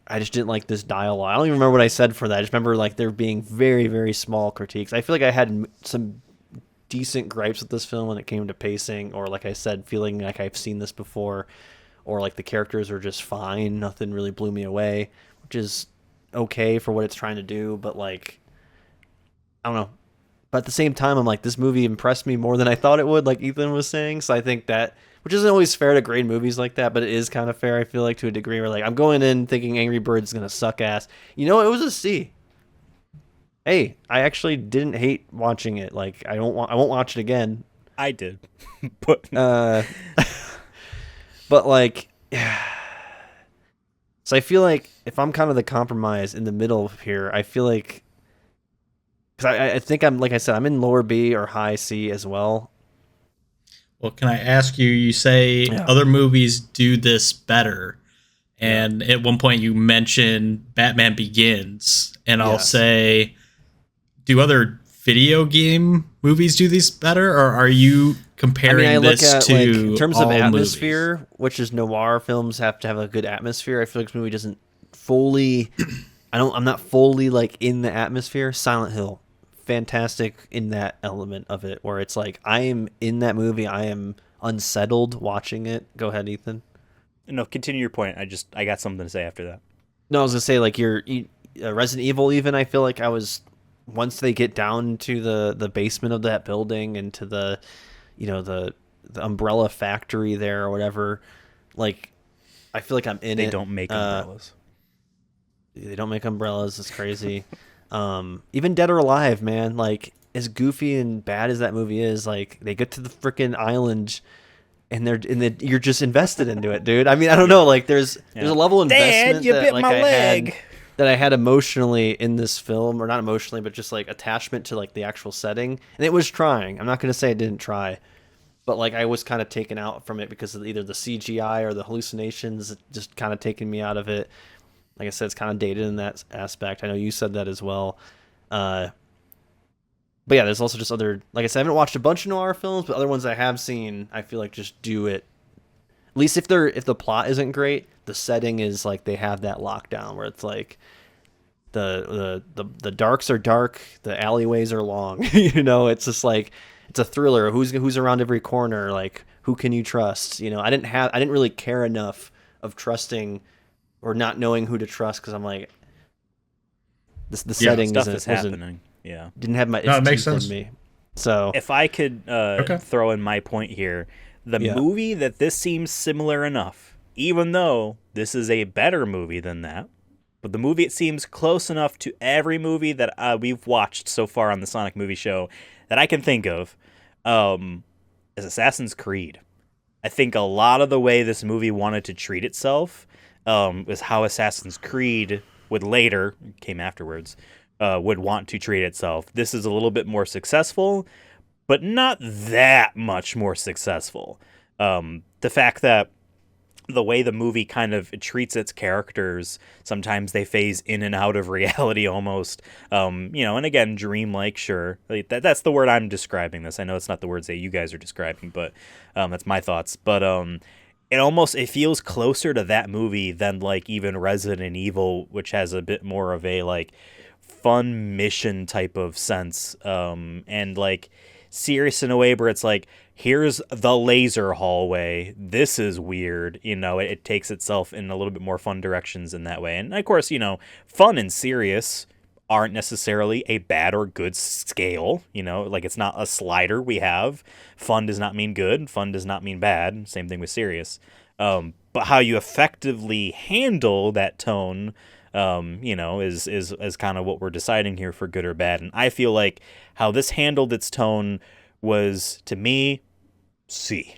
B: I just didn't like this dialogue. I don't even remember what I said for that. I just remember like there being very, very small critiques. I feel like I had some decent gripes with this film when it came to pacing, or like I said, feeling like I've seen this before, or like the characters are just fine. Nothing really blew me away, which is okay for what it's trying to do. But like, I don't know. But at the same time, I'm like, this movie impressed me more than I thought it would, like Ethan was saying. So I think that, which isn't always fair to grade movies like that, but it is kind of fair, I feel like, to a degree where like I'm going in thinking Angry Birds is going to suck ass. It was a C. Hey, I actually didn't hate watching it. Like I won't watch it again.
A: I did. But
B: but like so I feel like if I'm kind of the compromise in the middle here, I feel like because I think I'm, like I said, I'm in lower B or high C as well.
C: Well, can I ask you, you say other movies do this better, and at one point you mentioned Batman Begins, and I'll say, do other video game movies do these better, or are you comparing this to
B: like, in terms of atmosphere,
C: movies?
B: Which is noir films have to have a good atmosphere. I feel like this movie doesn't fully, I'm not fully like in the atmosphere. Silent Hill, fantastic in that element of it where it's like I am in that movie, I am unsettled watching it. Go ahead, Ethan.
A: No, continue your point. I got something to say after that.
B: No, I was gonna say like Resident Evil. Even I feel like I was once they get down to the basement of that building and to the the umbrella factory there or whatever. Like I feel like I'm in it.
A: They don't make umbrellas.
B: They don't make umbrellas. It's crazy. Even Dead or Alive, man, like as goofy and bad as that movie is, like they get to the freaking island and you're just invested into it, dude. I mean, I don't know, like there's a level of investment that I had emotionally in this film, or not emotionally, but just like attachment to like the actual setting. And it was trying. I'm not going to say it didn't try, but like I was kind of taken out from it because of either the CGI or the hallucinations just kind of taking me out of it. Like I said, it's kind of dated in that aspect. I know you said that as well. But yeah, there's also just other, like I said, I haven't watched a bunch of noir films, but other ones I have seen, I feel like just do it. At least if the plot isn't great, the setting is like they have that lockdown where it's like the darks are dark, the alleyways are long. It's just like it's a thriller. Who's around every corner? Like who can you trust? I didn't really care enough of trusting or not knowing who to trust because I'm like the setting
A: stuff is happening. Yeah,
B: didn't have my
C: it makes sense
B: in me. So
A: if I could throw in my point here, the movie that this seems similar enough, even though this is a better movie than that, but the movie it seems close enough to every movie that we've watched so far on the Sonic Movie Show that I can think of, is Assassin's Creed. I think a lot of the way this movie wanted to treat itself was how Assassin's Creed came afterwards, would want to treat itself. This is a little bit more successful, but not that much more successful. The fact that the way the movie kind of treats its characters, sometimes they phase in and out of reality almost. And again, dreamlike, sure. That's the word I'm describing this. I know it's not the words that you guys are describing, but that's my thoughts. But it feels closer to that movie than like even Resident Evil, which has a bit more of a like fun mission type of sense, and like serious in a way where it's like here's the laser hallway. This is weird. It takes itself in a little bit more fun directions in that way. And of course, fun and serious aren't necessarily a bad or good scale. Like it's not a slider we have. Fun does not mean good. Fun does not mean bad. Same thing with serious. But how you effectively handle that tone, is kind of what we're deciding here for good or bad. And I feel like how this handled its tone was, to me, C.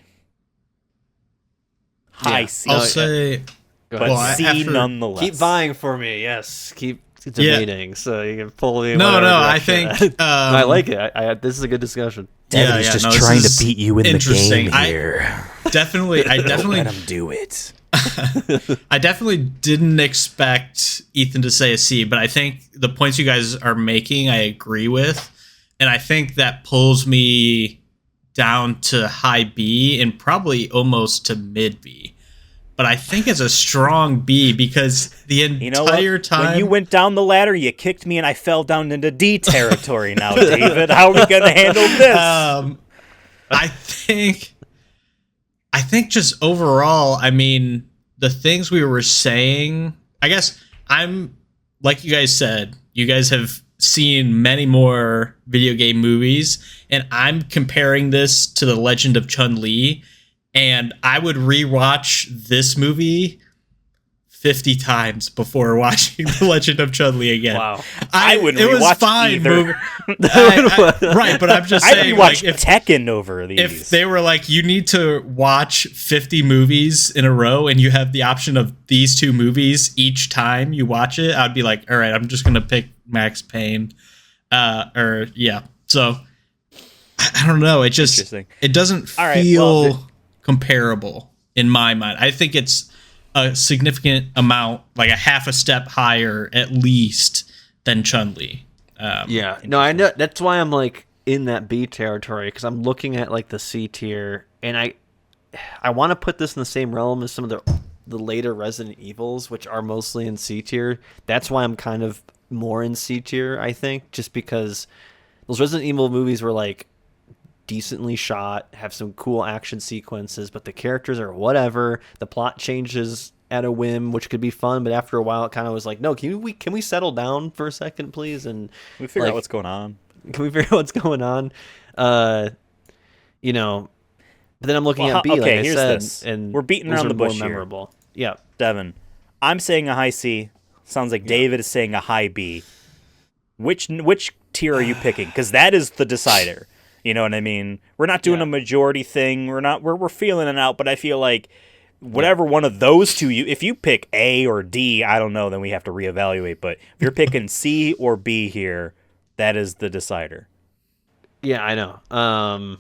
A: High C.
C: I'll say,
A: but C nonetheless.
B: Keep vying for me. Yes, keep debating. So you can pull me.
C: No, I think
B: I like it. This is a good discussion.
A: Devin is just trying to beat you in the game here.
C: I definitely
A: let him do it.
C: I definitely didn't expect Ethan to say a C, but I think the points you guys are making, I agree with, and I think that pulls me down to high B and probably almost to mid B. But I think it's a strong B because the entire time...
A: When you went down the ladder, you kicked me and I fell down into D territory now, David. How are we going to handle this?
C: I think just overall, I mean, the things we were saying, I guess I'm, like you guys said, you guys have seen many more video game movies, and I'm comparing this to The Legend of Chun-Li, and I would rewatch this movie 50 times before watching The Legend of Chun-Li again.
A: Wow. I wouldn't rewatch
C: it was fine
A: either.
C: Right, but I'm just saying,
A: I'd rewatch Tekken over these.
C: If they were like, you need to watch 50 movies in a row and you have the option of these two movies each time you watch it, I'd be like, all right, I'm just going to pick Max Payne. So I don't know. It just, it doesn't feel comparable in my mind. I think it's a significant amount, like a half a step higher at least than Chun-Li.
B: No, I know. That's why I'm like in that B territory, because I'm looking at like the C tier, and I want to put this in the same realm as some of the later Resident Evils, which are mostly in C tier. That's why I'm kind of more in C tier, I think, just because those Resident Evil movies were like decently shot, have some cool action sequences, but the characters are whatever. The plot changes at a whim, which could be fun, but after a while it kind of was like, no, can we settle down for a second, please? And
A: we figure out what's going on.
B: Can we figure out what's going on? But then I'm looking at B, like I said,
A: this.
B: And
A: we're beating around the bush here.
B: Memorable. Yeah.
A: Devin, I'm saying a high C. Sounds like David is saying a high B. Which tier are you picking? Because that is the decider. You know what I mean? We're not doing a majority thing. We're feeling it out, but I feel like whatever one of those two, if you pick A or D, I don't know, then we have to reevaluate. But if you're picking C or B here, that is the decider.
B: Yeah, I know.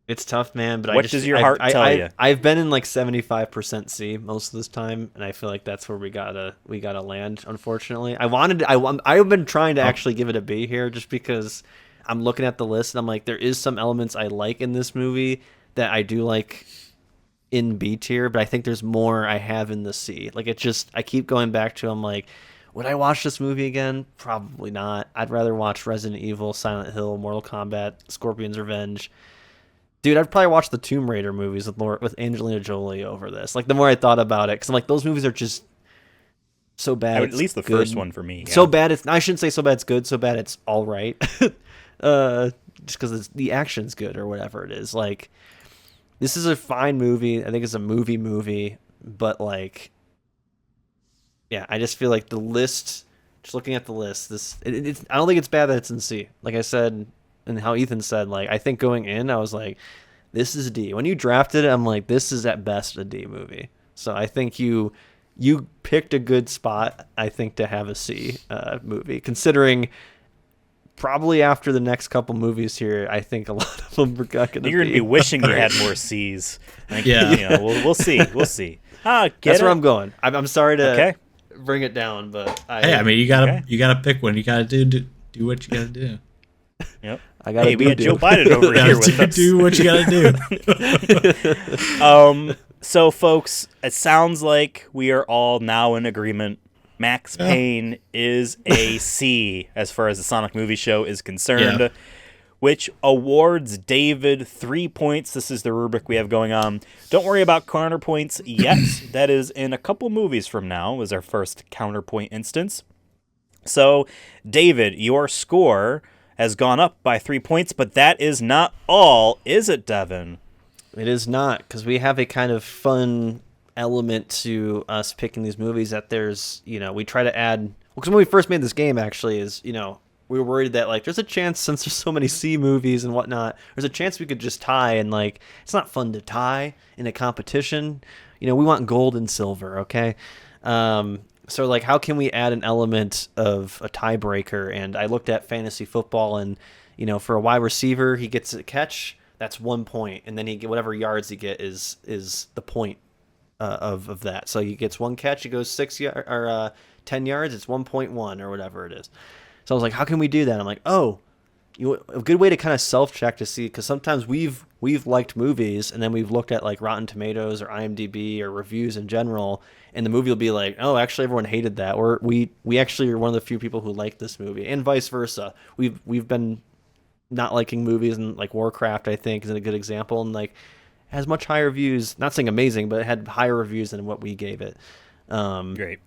B: It's tough, man. But
A: what does your heart tell you?
B: I've been in like 75% C most of this time, and I feel like that's where we gotta land. Unfortunately, I've been trying to actually give it a B here, just because I'm looking at the list and I'm like, there is some elements I like in this movie that I do like in B tier, but I think there's more I have in the C. Like I keep going back to, I'm like, would I watch this movie again? Probably not. I'd rather watch Resident Evil, Silent Hill, Mortal Kombat, Scorpion's Revenge. Dude, I'd probably watch the Tomb Raider movies with Angelina Jolie over this. Like, the more I thought about it, because I'm like, those movies are just so bad.
A: At least the first one for me. Yeah.
B: So bad I shouldn't say so bad it's good, so bad it's all right. Just because the action's good or whatever it is. Like, this is a fine movie. I think it's a movie, but like, yeah, I just feel like the list. Just looking at the list, I don't think it's bad that it's in C. Like I said, and how Ethan said, like, I think going in, I was like, this is a D. When you drafted it, I'm like, this is at best a D movie. So I think you picked a good spot, I think, to have a C movie, considering. Probably after the next couple movies here, I think a lot of them are going to be.
A: You're going to be wishing you had more C's. We'll see. We'll see. That's
B: where I'm going. I'm sorry to bring it down, but
C: you gotta pick one. You gotta do what you gotta do.
A: Yep.
B: We
A: had Joe Biden over here with us.
C: Do what you gotta
A: do. So, folks, it sounds like we are all now in agreement. Max Payne is a C as far as the Sonic movie show is concerned.
C: Yeah.
A: which awards David 3 points. This is the rubric we have going on. Don't worry about counterpoints yet. That is in a couple movies from now, was our first counterpoint instance. So, David, your score has gone up by 3 points, but that is not all, is it, Devin?
B: It is not, because we have a kind of fun element to us picking these movies that there's, we try to add. Because when we first made this game, actually, we were worried that, there's a chance, since there's so many C movies and whatnot, there's a chance we could just tie, and, it's not fun to tie in a competition. We want gold and silver, okay? So, how can we add an element of a tiebreaker? And I looked at fantasy football, and, for a wide receiver, he gets a catch, that's 1 point, and then he get whatever yards he get is the point of that. So he gets one catch, he goes 10 yards, it's 1.1 or whatever it is. So I was like, how can we do that? I'm like, a good way to kind of self-check to see, because sometimes we've liked movies and then we've looked at Rotten Tomatoes or IMDb or reviews in general, and the movie will be like, oh, actually everyone hated that, or we actually are one of the few people who like this movie, and vice versa. We've been not liking movies, and Warcraft, I think, is a good example, and has much higher reviews. Not saying amazing, but it had higher reviews than what we gave it.
A: Great.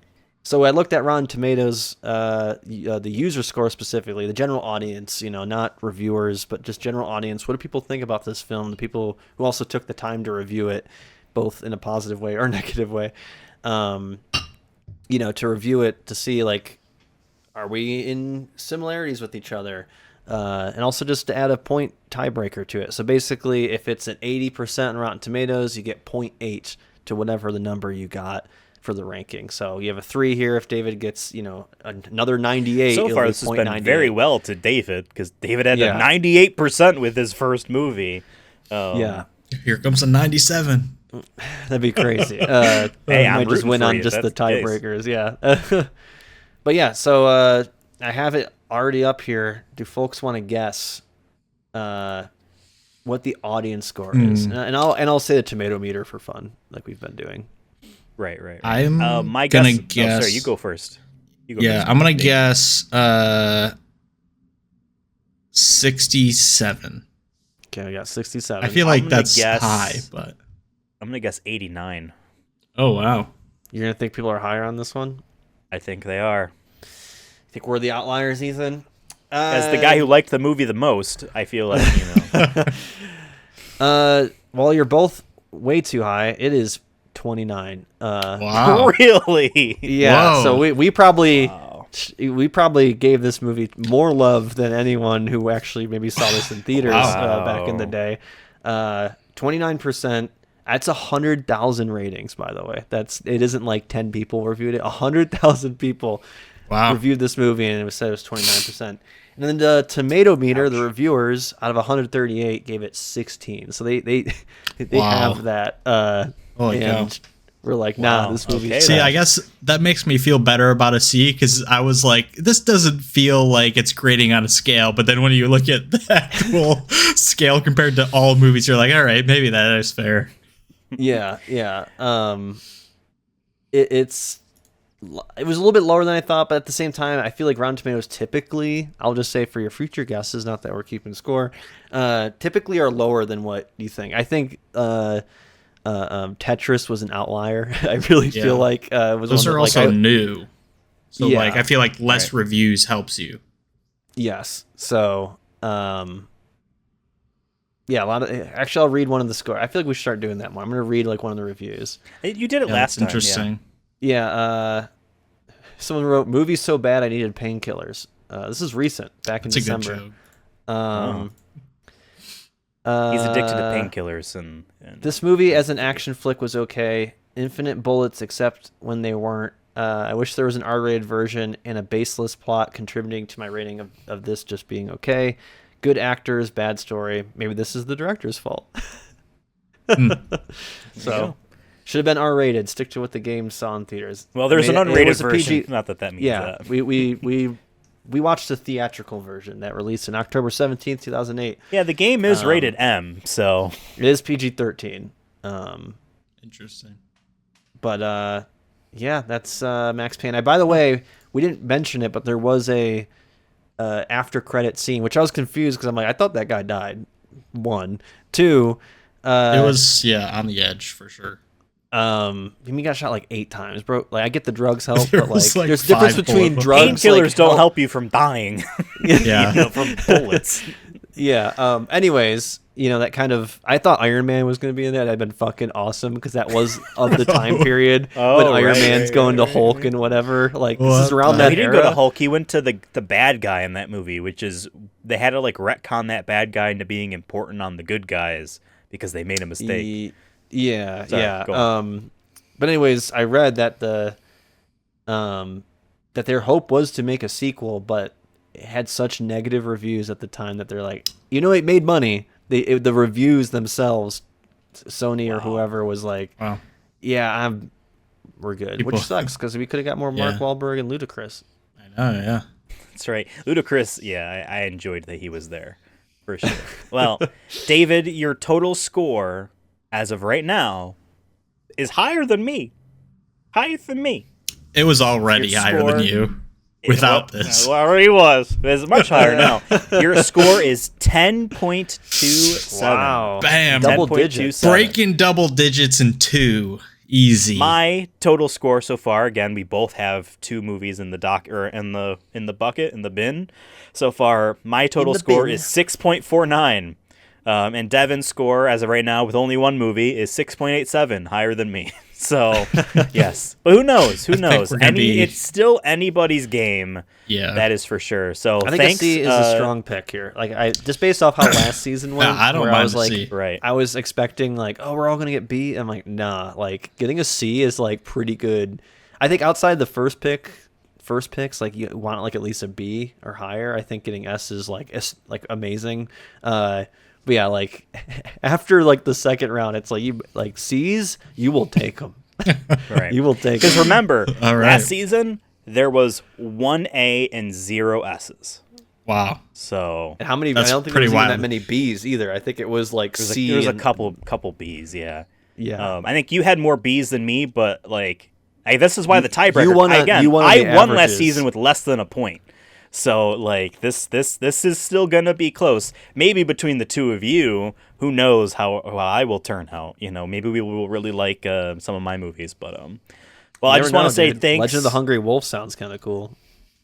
B: So I looked at Rotten Tomatoes, the user score specifically, the general audience, not reviewers, but just general audience. What do people think about this film? The people who also took the time to review it, both in a positive way or negative way, to review it, to see, are we in similarities with each other? And also just to add a point tiebreaker to it. So basically, if it's an 80% on Rotten Tomatoes, you get 0.8 to whatever the number you got for the ranking. So you have a 3 here. If David gets, another 98,
A: so far this has been very well to David, because David had a 98% with his first movie.
B: Yeah.
C: Here comes a 97.
B: That'd be crazy.
A: Hey, I
B: might just win on just the tiebreakers. Yeah. But yeah, so I have it already up here. Do folks want to guess what the audience score is? And I'll say the tomato meter for fun, like we've been doing.
A: Right.
C: I'm
A: my
C: gonna
A: guess.
C: guess.
A: Sorry, you go first.
C: I'm gonna guess 67.
B: Okay, I got 67.
C: I feel like that's high, but
A: I'm gonna guess 89.
C: Oh wow!
B: You're gonna think people are higher on this one?
A: I think they are.
B: You think we're the outliers, Ethan?
A: As the guy who liked the movie the most, I feel like
B: well, you're both way too high. It is 29.
C: Wow!
A: Really?
B: Yeah.
C: Whoa.
B: So we probably gave this movie more love than anyone who actually maybe saw this in theaters back in the day. 29%. That's 100,000 ratings, by the way. It isn't like 10 people reviewed it. 100,000 people reviewed this movie, and it said it was 29%. And then the tomato meter, the reviewers out of 138 gave it 16. So they have that.
C: Holy cow.
B: We're like, nah, this movie.
A: Okay,
C: See, I guess that makes me feel better about a C, because I was like, this doesn't feel like it's grading on a scale. But then when you look at the actual scale compared to all movies, you're like, all right, maybe that is fair.
B: Yeah. It was a little bit lower than I thought, but at the same time, I feel like Rotten Tomatoes typically, I'll just say for your future guesses, not that we're keeping score, typically are lower than what you think. I think Tetris was an outlier. I really feel like it was.
C: Those are also new, so
B: Yeah.
C: I feel like less reviews helps you.
B: Yes. So, yeah, actually, I'll read one of the score. I feel like we should start doing that more. I'm going to read one of the reviews.
A: You did it last time.
C: Interesting.
B: Yeah. Someone wrote, "Movie so bad I needed painkillers." This is recent, back in December.
C: A good joke.
A: He's addicted to painkillers, and
B: This movie as an action flick was okay. Infinite bullets except when they weren't. I wish there was an R-rated version and a baseless plot contributing to my rating of this just being okay. Good actors, bad story. Maybe this is the director's fault. So, should have been R-rated. Stick to what the game saw in theaters.
A: well, there's
B: I mean,
A: an
B: it
A: unrated
B: was a
A: version.
B: PG
A: Not that means
B: Yeah,
A: that.
B: we watched the theatrical version that released on October 17th, 2008.
A: Yeah, the game is rated M, so
B: It is PG-13.
C: Interesting.
B: But yeah, that's Max Payne. By the way, we didn't mention it, but there was a after credit scene, which I was confused because I'm like, I thought that guy died. 1, 2.
C: It was on the edge for sure.
B: He got shot like 8 times, bro. Like I get the drugs help,
C: There
B: but
C: was,
B: like
C: like,
B: there's a difference
C: 5
B: between
C: bullet
B: drugs.
A: Painkillers
B: like,
A: don't help you from dying.
C: Yeah.
A: From bullets.
B: Yeah. Anyways, that kind of I thought Iron Man was going to be in that. That'd been fucking awesome because that was of the time period when Iron Man's going to Hulk and whatever. Like this is around that
A: He didn't
B: era.
A: go to Hulk. He went to the bad guy in that movie, which is they had to like retcon that bad guy into being important on the good guys because they made a mistake.
B: Yeah.
A: Sorry, go on.
B: But anyways, I read that that their hope was to make a sequel, but it had such negative reviews at the time that they're like, it made money. The reviews themselves, Sony or whoever was like,
C: Wow.
B: yeah, we're good, which sucks because we could have got more Mark Wahlberg and Ludacris.
C: I know, yeah.
A: That's right. Ludacris, I enjoyed that he was there, for sure. Well, David, your total score, as of right now, is higher than me. Higher than me.
C: It was already
A: Your
C: higher
A: score-
C: than you without this.
A: Well, it already was. It's much higher now. Your score is 10.27.
B: Wow.
C: Bam.
B: Double
A: 10.27.
B: digits.
C: Breaking double digits in 2. Easy.
A: My total score so far, again, we both have 2 movies in the doc or in the bucket, in the bin. So far, my total score
B: bin.
A: is 6.49. And Devin's score, as of right now, with only 1 movie, is 6.87, higher than me. So, yes. But who knows? Who knows?
C: we're gonna be-
A: It's still anybody's game.
C: Yeah.
A: That is for sure. So,
B: I think
A: thanks.
B: a C is a strong pick here. Like I just based off how last season went,
C: I don't
B: where
C: mind
B: I was
C: a
B: like,
C: C.
A: Right.
B: I was expecting like, oh, we're all gonna get B. I'm like, nah. Like getting a C is like pretty good. I think outside the first picks, like you want like at least a B or higher. I think getting S is like amazing. But yeah, like after like the second round, it's like you like C's, you will take them.
A: Right.
B: You will take
A: Because
B: them.
A: remember,
C: All right.
A: last season, there was 1 A and 0 S's.
C: Wow.
A: So
B: And how many?
C: That's
B: I don't think
C: pretty
B: there was even
C: wild.
B: that many B's either. I think it was like C.
A: there was a
B: and-
A: couple B's, yeah.
B: Yeah.
A: I think you had more B's than me, but like, this is why the tiebreaker.
B: you won on- you won on
A: I
B: the
A: won last
B: averages.
A: season with less than a point. So like this is still gonna be close. Maybe between the two of you, who knows how I will turn out. Maybe we will really like some of my movies. But well, I
B: You
A: just
B: never
A: want
B: know,
A: to say
B: dude.
A: thanks.
B: Legend of the Hungry Wolf sounds kind of cool.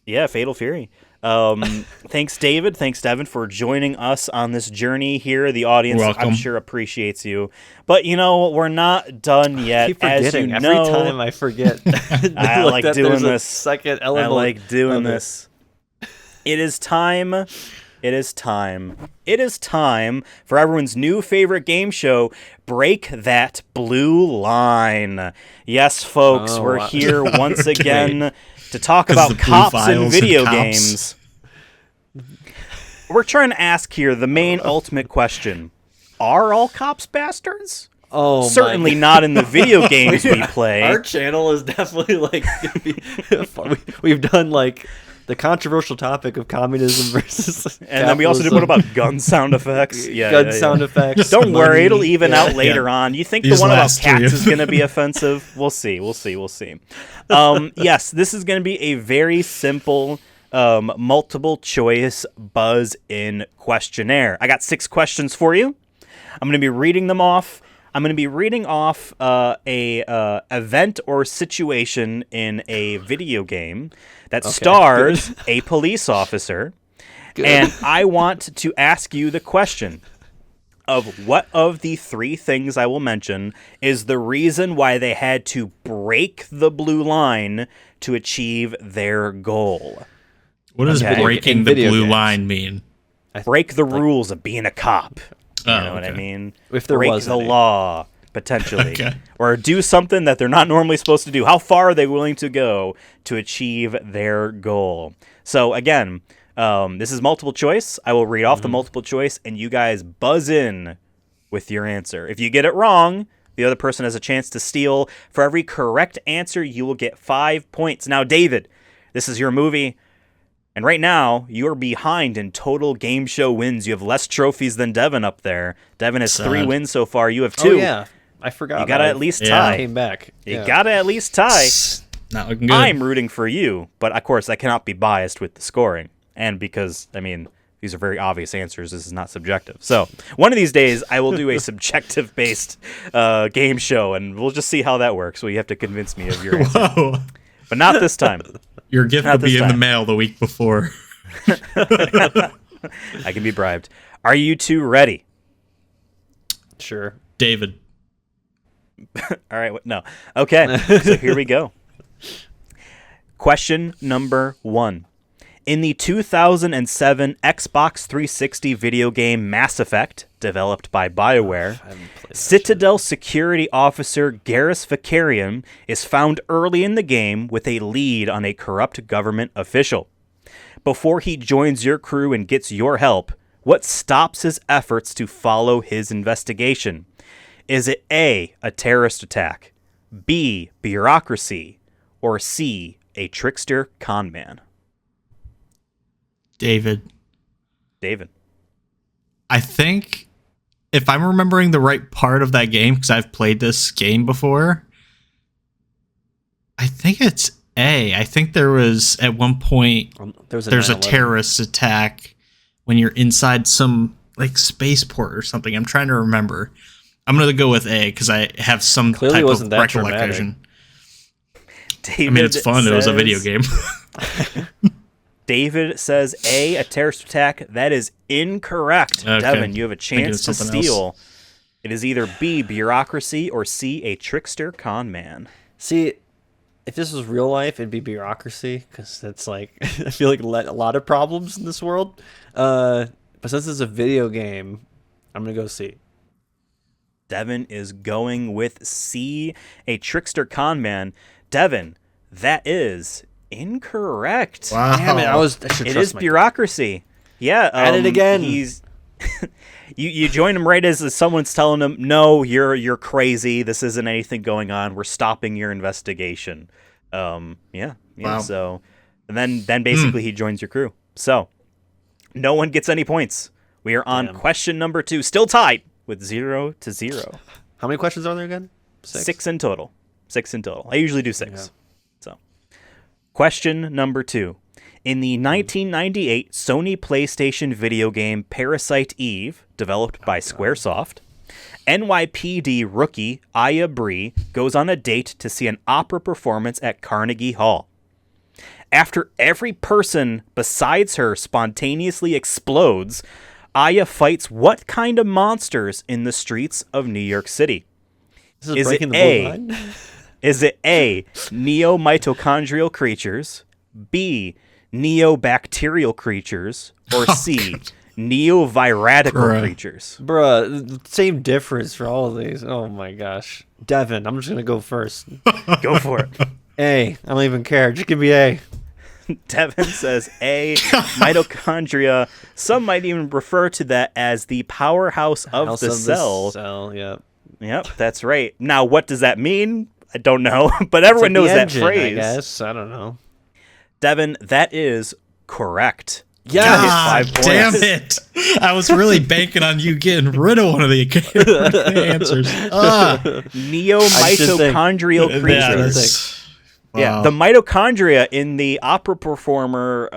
A: Yeah, Fatal Fury. Thanks, David. Thanks, Devin, for joining us on this journey here. The audience,
C: You're
A: I'm
C: welcome.
A: sure, appreciates you. But, we're not done yet.
B: I keep forgetting.
A: As
B: Every time I forget.
A: I like
B: that
A: doing
B: there's a
A: this.
B: second
A: I
B: element.
A: like doing
B: of it.
A: this. It is time. It is time. It is time for everyone's new favorite game show, Break That Blue Line. Yes, folks,
B: Oh,
A: we're
B: wow.
A: here once
C: Okay.
A: again to talk
C: 'Cause
A: about
C: the blue
A: cops and
C: files and
A: video
C: cops.
A: games. We're trying to ask here the main ultimate question. Are all cops bastards?
B: Oh, my
A: Certainly
B: God.
A: not in the video games we play.
B: Our channel is definitely like we've done like the controversial topic of communism versus
A: And then we also did one
B: capitalism.
A: about gun sound effects. Yeah,
B: gun
A: yeah, yeah.
B: sound effects.
A: Don't worry,
B: money.
A: it'll even
B: Yeah.
A: out later on. You think
C: These
A: the one about
C: last
A: cats
C: three.
A: is going to be offensive? We'll see. Yes, this is going to be a very simple multiple choice buzz-in questionnaire. I got 6 questions for you. I'm going to be reading them off. I'm going to be reading off a event or situation in a video game that stars a police officer.
B: Good.
A: And I want to ask you the question of what of the 3 things I will mention is the reason why they had to break the blue line to achieve their goal.
C: What does
A: Okay.
C: breaking
B: In
C: the
B: video
C: blue
B: games.
C: line mean?
A: Break the rules of being a cop. You
C: Oh,
A: know what I
C: okay.
A: mean?
B: If there
A: break
B: was
A: the
B: any.
A: law, potentially.
C: Okay.
A: Or do something that they're not normally supposed to do. How far are they willing to go to achieve their goal? So, again, this is multiple choice. I will read off the multiple choice, and you guys buzz in with your answer. If you get it wrong, the other person has a chance to steal. For every correct answer, you will get 5 points. Now, David, this is your movie. And right now, you're behind in total game show wins. You have less trophies than Devin up there. Devin has
C: Sad.
A: 3 wins so far. You have 2.
B: Oh yeah, I forgot.
A: You gotta
B: I
A: at least
C: Yeah.
A: tie.
B: came back.
A: You
B: Yeah.
A: gotta at least tie.
C: Not looking good.
A: I'm rooting for you, but of course I cannot be biased with the scoring. And because, I mean, these are very obvious answers. This is not subjective. So one of these days, I will do a subjective-based game show, and we'll just see how that works. So you have to convince me of your answer.
C: Whoa.
A: But not this time.
C: Your gift
A: Not
C: will be
A: this
C: in the
A: time.
C: mail the week before.
A: I can be bribed. Are you two ready?
B: Sure.
C: David.
A: All right. No. Okay. So here we go. Question number 1. In the 2007 Xbox 360 video game Mass Effect, developed by BioWare, Citadel security officer Garrus Vakarian is found early in the game with a lead on a corrupt government official. Before he joins your crew and gets your help, what stops his efforts to follow his investigation? Is it A, a terrorist attack, B, bureaucracy, or C, a trickster con man?
C: David. I think, if I'm remembering the right part of that game, because I've played this game before, I think it's A. I think there was, at one point, there's a
B: 9/11.
C: terrorist attack when you're inside some like spaceport or something. I'm trying to remember. I'm going to go with A because I have some
B: Clearly
C: type
B: wasn't
C: of
B: that
C: recollection.
A: David
C: I mean, it's fun. It was a video game.
A: David says A, a terrorist attack. That is incorrect.
C: Okay.
A: Devin, you have a
C: Thinking
A: chance
C: of
A: to
C: something
A: steal.
C: else.
A: It is either B, bureaucracy, or C, a trickster con man.
B: See, if this was real life, it'd be bureaucracy, because that's like, I feel like a lot of problems in this world. But since it's a video game, I'm going to go C.
A: Devin is going with C, a trickster con man. Devin, that is incorrect.
C: Wow.
B: Damn it, I should
A: It
B: trust
A: is
B: my
A: bureaucracy. Yeah.
B: At it again.
A: He's you join him right as someone's telling him, no, you're crazy. This isn't anything going on. We're stopping your investigation. Yeah.
C: Wow.
A: So, and then basically he joins your crew. So, no one gets any points. We are on question number 2, still tied with 0-0.
B: How many questions are there again?
A: 6 in total. 6 in total. I usually do 6. So, question number 2. In the 1998 Sony PlayStation video game Parasite Eve, developed by Squaresoft, NYPD rookie Aya Bree goes on a date to see an opera performance at Carnegie Hall. After every person besides her spontaneously explodes, Aya fights what kind of monsters in the streets of New York City?
B: This is
A: Is
B: breaking
A: it
B: the
A: A?
B: blue line?
A: Is it A, neo-mitochondrial creatures, B, neobacterial creatures, or C, neoviratical creatures?
B: Bruh, same difference for all of these. Oh my gosh. Devin, I'm just going to go first.
A: Go for it.
B: A. I don't even care. Just give me A.
A: Devin says A, mitochondria. Some might even refer to that as the powerhouse of the cell.
B: Yeah.
A: Yep, that's right. Now, what does that mean? I don't know, but everyone knows that phrase.
B: I guess. I don't know.
A: Devin, that is correct.
B: Yes.
C: God
A: 5 points.
C: damn it. I was really banking on you getting rid of one of the answers.
A: Neo-mitochondrial
C: Yeah,
A: creatures.
C: that's-
A: Yeah,
C: wow.
A: the mitochondria in the opera performer,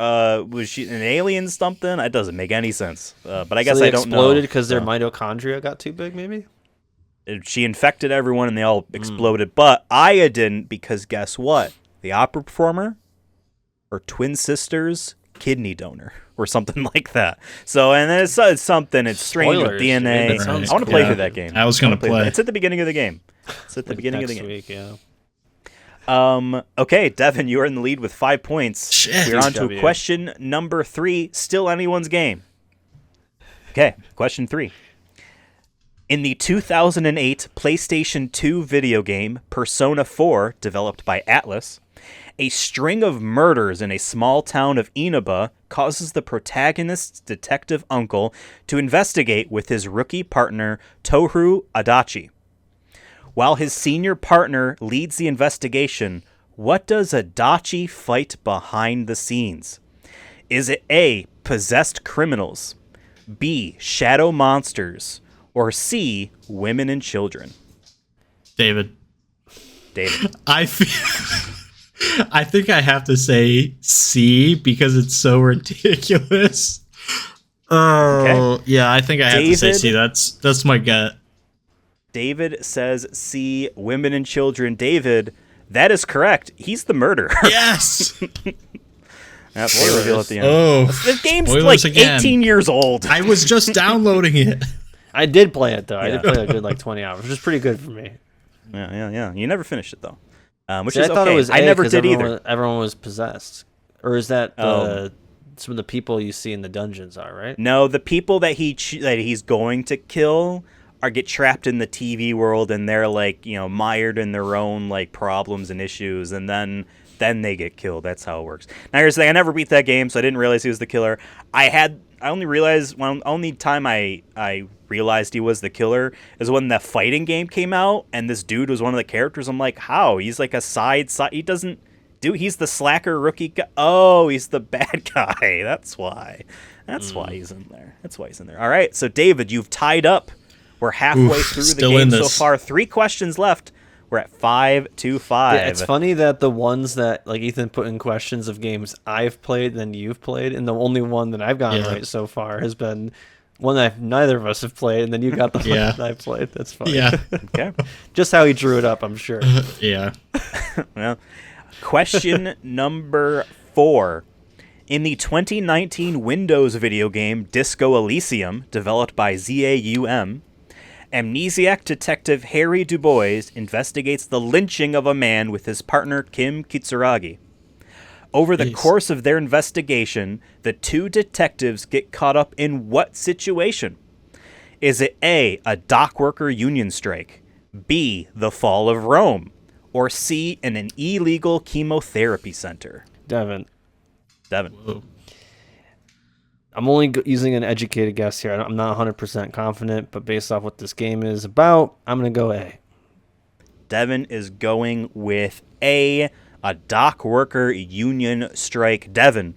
A: was she an alien something? That doesn't make any sense. But I guess
B: So they
A: I don't know.
B: exploded because their
A: So,
B: mitochondria got too big, maybe?
A: she infected everyone and they all exploded. But Aya didn't, because guess what? The opera performer, her twin sister's kidney donor or something like that. So, and then it's something. It's strange with
B: Spoilers,
A: DNA.
B: dude. That sounds
A: I want to play
C: cool.
A: through that game.
C: I was gonna play.
A: It's at the beginning of the game. It's at the beginning of the
B: Next
A: game.
B: week, yeah.
A: Okay, Devin, you are in the lead with 5 points.
C: Shit.
A: We're on to
B: W.
A: question number 3. Still anyone's game. Okay, question 3. In the 2008 PlayStation 2 video game Persona 4, developed by Atlas, a string of murders in a small town of Inaba causes the protagonist's detective uncle to investigate with his rookie partner Tohru Adachi. While his senior partner leads the investigation, what does Adachi fight behind the scenes? Is it A, possessed criminals, B, shadow monsters, or C, women and children?
C: David.
A: David.
C: I feel I think I have to say C because it's so ridiculous. Oh, yeah, I think I have to say C. That's my gut.
A: David says C, women and children. David, that is correct. He's the murderer.
C: Yes.
A: That's what we reveal at the end.
C: Oh,
A: the game's
C: spoilers
A: like
C: again.
A: 18 years old.
C: I was just downloading it.
B: I did play it though. I did play a good like 20 hours, which is pretty good for me.
A: Yeah. You never finished it though, which
B: See,
A: is
B: I thought
A: okay.
B: it was
A: I never did
B: everyone
A: either.
B: everyone was possessed, or is that some of the people you see in the dungeons are right?
A: No, the people that he's going to kill get trapped in the TV world, and they're like mired in their own like problems and issues, and then they get killed. That's how it works. Now here's the thing: I never beat that game, so I didn't realize he was the killer. I only time I realized he was the killer is when the fighting game came out, and this dude was one of the characters. I'm like, how? He's like a side. He doesn't do. He's the slacker rookie guy. Oh, he's the bad guy. That's why. That's why he's in there. All right, so David, you've tied up. We're halfway through the game so far. 3 questions left. We're at 5-5.
B: Yeah, it's funny that the ones that like Ethan put in questions of games I've played than you've played, and the only one that I've gotten right so far has been one that neither of us have played, and then you got the one that I've played. That's funny.
C: Yeah.
A: Okay.
B: Just how he drew it up, I'm sure.
C: Yeah.
A: Well, question number 4. In the 2019 Windows video game Disco Elysium, developed by ZAUM, amnesiac detective Harry Dubois investigates the lynching of a man with his partner Kim Kitsuragi. Over the course of their investigation, the 2 detectives get caught up in what situation? Is it A, a dock worker union strike, B, the fall of Rome, or C, in an illegal chemotherapy center?
B: Devin.
C: Whoa.
B: I'm only using an educated guess here. I'm not 100% confident, but based off what this game is about, I'm going to go A.
A: Devin is going with A dock worker union strike. Devin,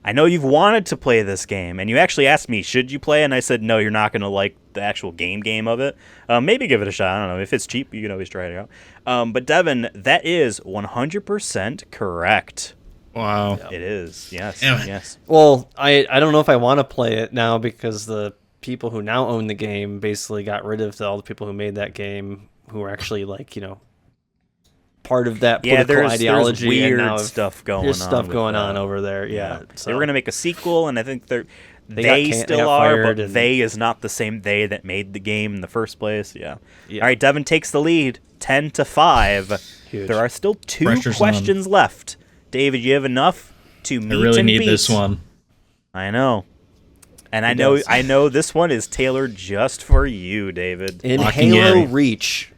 A: I know you've wanted to play this game, and you actually asked me, should you play? And I said, no, you're not going to like the actual game of it. Maybe give it a shot. I don't know. If it's cheap, you can always try it out. But Devin, that is 100% correct.
C: Wow.
A: It is. Yes.
C: Damn it.
A: Yes.
B: Well, I don't know if I want to play it now because the people who now own the game basically got rid of all the people who made that game who were actually like, part of that political ideology.
A: There's weird
B: and now
A: stuff going on.
B: There's stuff going on over there. Yeah.
A: So they were going to make a sequel, and I think they
B: got
A: still are, but
B: and
A: they is not the same they that made the game in the first place. Yeah. All right, Devin takes the lead, 10-5.
B: Huge.
A: There are still 2
C: Pressure's
A: questions left. David, you have enough to meet
C: I really
A: and
C: need
A: beat.
C: this one.
A: I know. And
B: does.
A: I know this one is tailored just for you, David.
B: In
C: Locking
B: Halo
C: in.
B: Reach.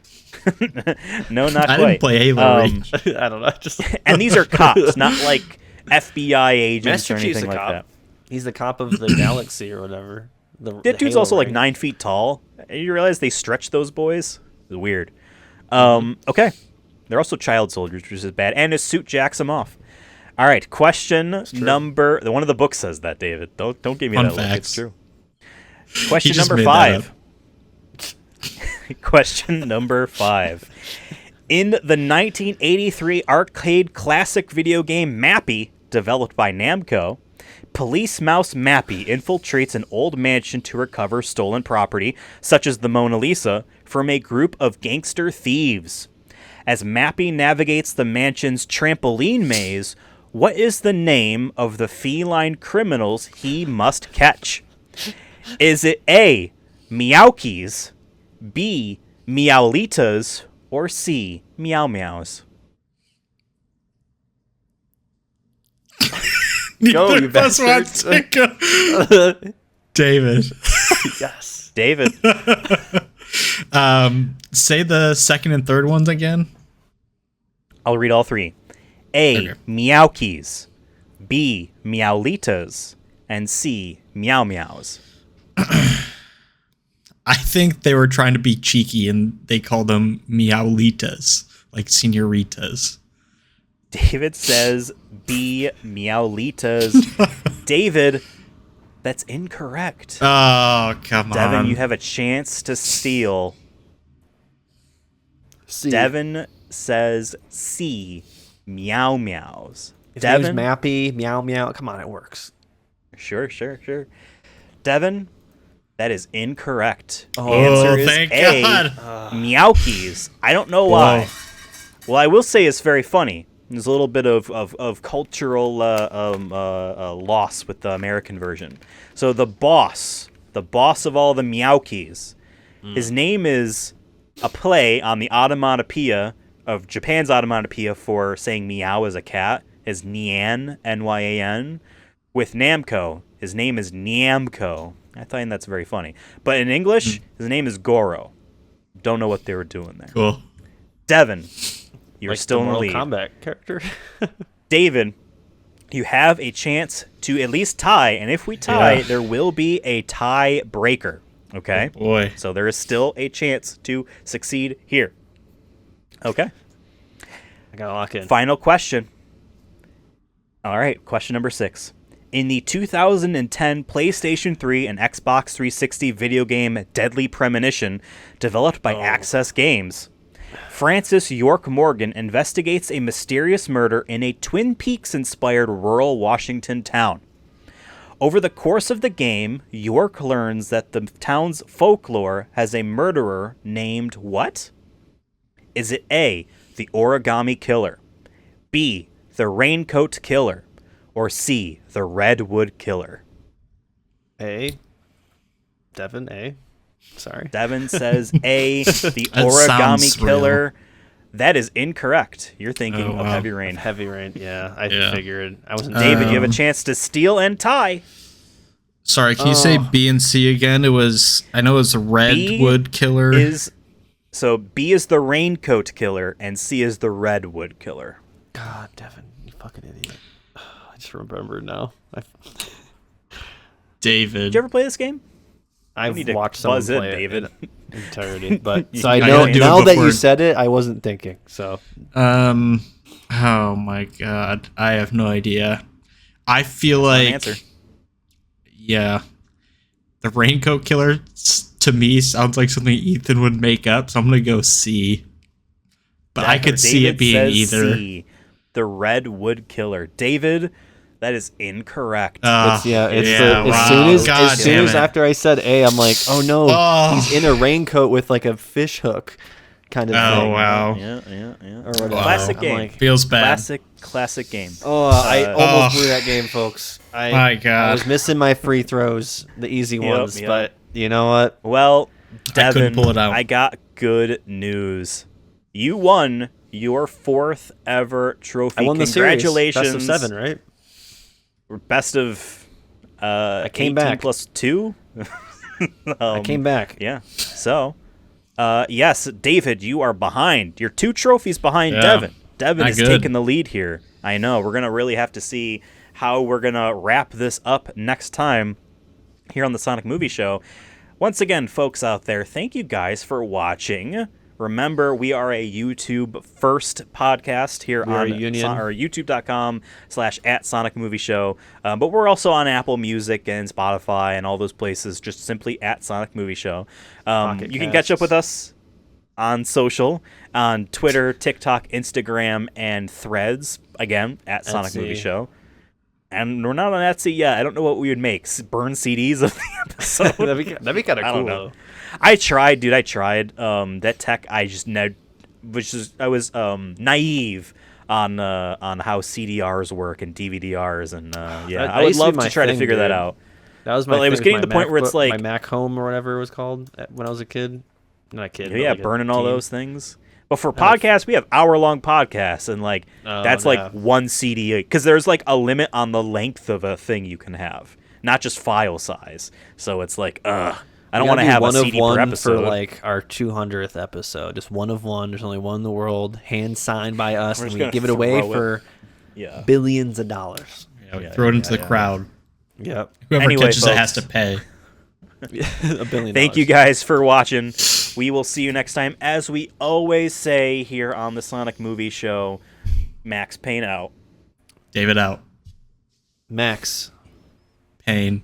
A: No, not
C: I
A: quite.
C: didn't play Halo Reach.
B: I don't know. Just
A: And these are cops, not like FBI agents
B: Master
A: or
B: Chief's
A: anything
B: a
A: like
B: cop.
A: that.
B: He's the cop of the galaxy or whatever.
A: That dude's also like 9 feet tall. You realize they stretch those boys? It's weird. Okay. They're also child soldiers, which is bad. And his suit jacks him off. All right. Question number... One of the books says that, David. Don't give me
C: Fun
A: that look. It's
C: facts.
A: true. Question
C: just
A: number
C: made that
A: 5. Question number 5. In the 1983 arcade classic video game Mappy, developed by Namco, Police Mouse Mappy infiltrates an old mansion to recover stolen property, such as the Mona Lisa, from a group of gangster thieves. As Mappy navigates the mansion's trampoline maze, what is the name of the feline criminals he must catch? Is it A, Meowkies, B, Meowlitas, or C, Meow Meows?
B: Go, you
C: That's
B: bastards.
C: what I think. David.
B: Yes.
A: David.
C: Say the second and third ones again.
A: I'll read all 3. A,
C: Okay.
A: Meowkies, B, Meowlitas, and C, Meow Meows.
C: I think they were trying to be cheeky and they called them Meowlitas, like senoritas.
A: David says B, Meowlitas. David, that's incorrect.
C: Oh, come
A: Devin,
C: on.
A: you have a chance to steal.
B: C.
A: Devin says C, Meow meows.
B: His name's
A: Devin?
B: Mappy. Meow meow. Come on, it works.
A: Sure. Devin, that is incorrect. The
C: Oh,
A: answer is
C: thank
A: A,
C: God.
A: Meowkies. I don't know why. Well, I will say it's very funny. There's a little bit of cultural loss with the American version. So the boss of all the Meowkies, his name is a play on the onomatopoeia of Japan's onomatopoeia for saying meow as a cat is Nyan, Nyan. With Namco, his name is Nyamco. I find that's very funny. But in English, his name is Goro. Don't know what they were doing there.
C: Cool.
A: Devin, you're
B: Like
A: still in the
B: Mortal
A: lead.
B: Kombat character.
A: David, you have a chance to at least tie, and if we tie,
C: Yeah.
A: there will be a tie breaker. Okay?
C: Boy.
A: So there is still a chance to succeed here. Okay?
B: I gotta lock in.
A: Final question. All right, question number 6. In the 2010 PlayStation 3 and Xbox 360 video game Deadly Premonition, developed by Access Games, Francis York Morgan investigates a mysterious murder in a Twin Peaks-inspired rural Washington town. Over the course of the game, York learns that the town's folklore has a murderer named what? Is it A, the Origami Killer, B, the Raincoat Killer, or C, the Redwood Killer?
B: A. Devin, A. Sorry.
A: Devin says A, the
C: That
A: Origami
C: sounds
A: Killer. That is incorrect. You're thinking
C: Oh,
A: of
C: wow.
A: Heavy Rain.
B: Heavy Rain. Yeah, I
C: Yeah.
B: figured. I wasn't.
A: David, you have a chance to steal and tie.
C: Sorry, can you say B and C again? I know it was a Redwood Killer.
A: So B is the Raincoat Killer and C is the Redwood Killer.
B: God, Devin, you fucking idiot. I just remembered now.
C: David.
A: Did you ever play this game?
B: I've
A: need to
B: watched someone
A: buzz in,
B: play
A: David.
B: it in entirety, but
A: You
B: so I
A: gotta
B: know
A: do it
B: now that
C: before-
B: you said it, I wasn't thinking. So
C: Oh my God, I have no idea. I feel
A: That's not an
C: like,
A: answer.
C: yeah, the Raincoat Killer to me sounds like something Ethan would make up, so I'm gonna go C. But I could see it
A: David
C: being
A: says
C: either.
A: C, the Redwood Killer. David, that is incorrect.
B: it's as
C: wow.
B: soon as
C: God
B: as soon
C: damn
B: as
C: it.
B: after I said A, I'm like, oh no,
C: Oh.
B: he's in a raincoat with like a fish hook, kind of
C: Oh
B: thing.
C: wow,
A: Yeah.
B: Or whatever.
A: Classic
B: I'm
A: game.
B: like,
C: feels bad.
A: Classic game.
B: I almost
C: Oh.
B: blew that game, folks.
C: My
B: I
C: God.
B: was missing my free throws, the easy ones,
A: yep.
B: but you know what?
A: Well,
C: I couldn't
A: Devin,
C: pull it out.
A: I got good news. You won your 4th ever trophy.
B: I won the series.
A: Congratulations.
B: Best of 7, right?
A: Best of
B: I came
A: 18
B: back.
A: plus 2.
B: I came back.
A: Yeah. So, yes, David, you are behind. You're 2 trophies behind
C: Yeah.
A: Devin. Devin
C: Not
A: is
C: good.
A: taking the lead here. I know. We're going to really have to see how we're going to wrap this up next time here on the Sonic Movie Show. Once again, folks out there, thank you guys for watching. Remember, we are a YouTube first podcast here
B: We are
A: on
B: a union.
A: or youtube.com/@SonicMovieShow. But we're also on Apple Music and Spotify and all those places, just simply @SonicMovieShow.
B: Pocket
A: You can catch up
B: Casts.
A: with us on social, on Twitter, TikTok, Instagram, and Threads. Again, @SonicMovieShow. And we're not on Etsy yet. I don't know what we would make. Burn CDs of the episode.
B: that'd be kind of
A: I
B: cool.
A: don't know. I tried, dude. That tech, I was naive on how CDRs work and DVDRs, and
B: That
A: I would
B: used to be
A: love
B: my
A: to try to
B: thing,
A: figure that
B: dude.
A: out.
B: That was my.
A: Well, it was
B: thing
A: getting
B: with
A: to the
B: my
A: point where it's
B: MacBook-
A: like-
B: my Mac Home or whatever it was called when I was a kid. Not a kid. but
A: Yeah,
B: like a
A: burning all
B: teen.
A: those things. But for podcasts, we have hour-long podcasts, and that's
B: yeah.
A: like one CD, because there's like a limit on the length of a thing you can have, not just file size. So it's like, I don't want to have a
B: one
A: CD
B: of one
A: per episode.
B: for like our 200th episode. Just one of one. There's only one in the world, hand signed by us,
A: We're
B: and
A: just
B: we
A: gonna
B: give it away
A: throw it.
B: for
A: Yeah.
B: billions of dollars.
C: Yeah, we throw it into the crowd.
B: Yep,
C: Whoever
A: Anyway,
C: catches it has
A: folks.
C: to pay.
B: $1 billion.
A: Thank you guys for watching. We will see you next time. As we always say here on the Sonic Movie Show, Max Payne out.
C: David out.
B: Max.
C: Payne.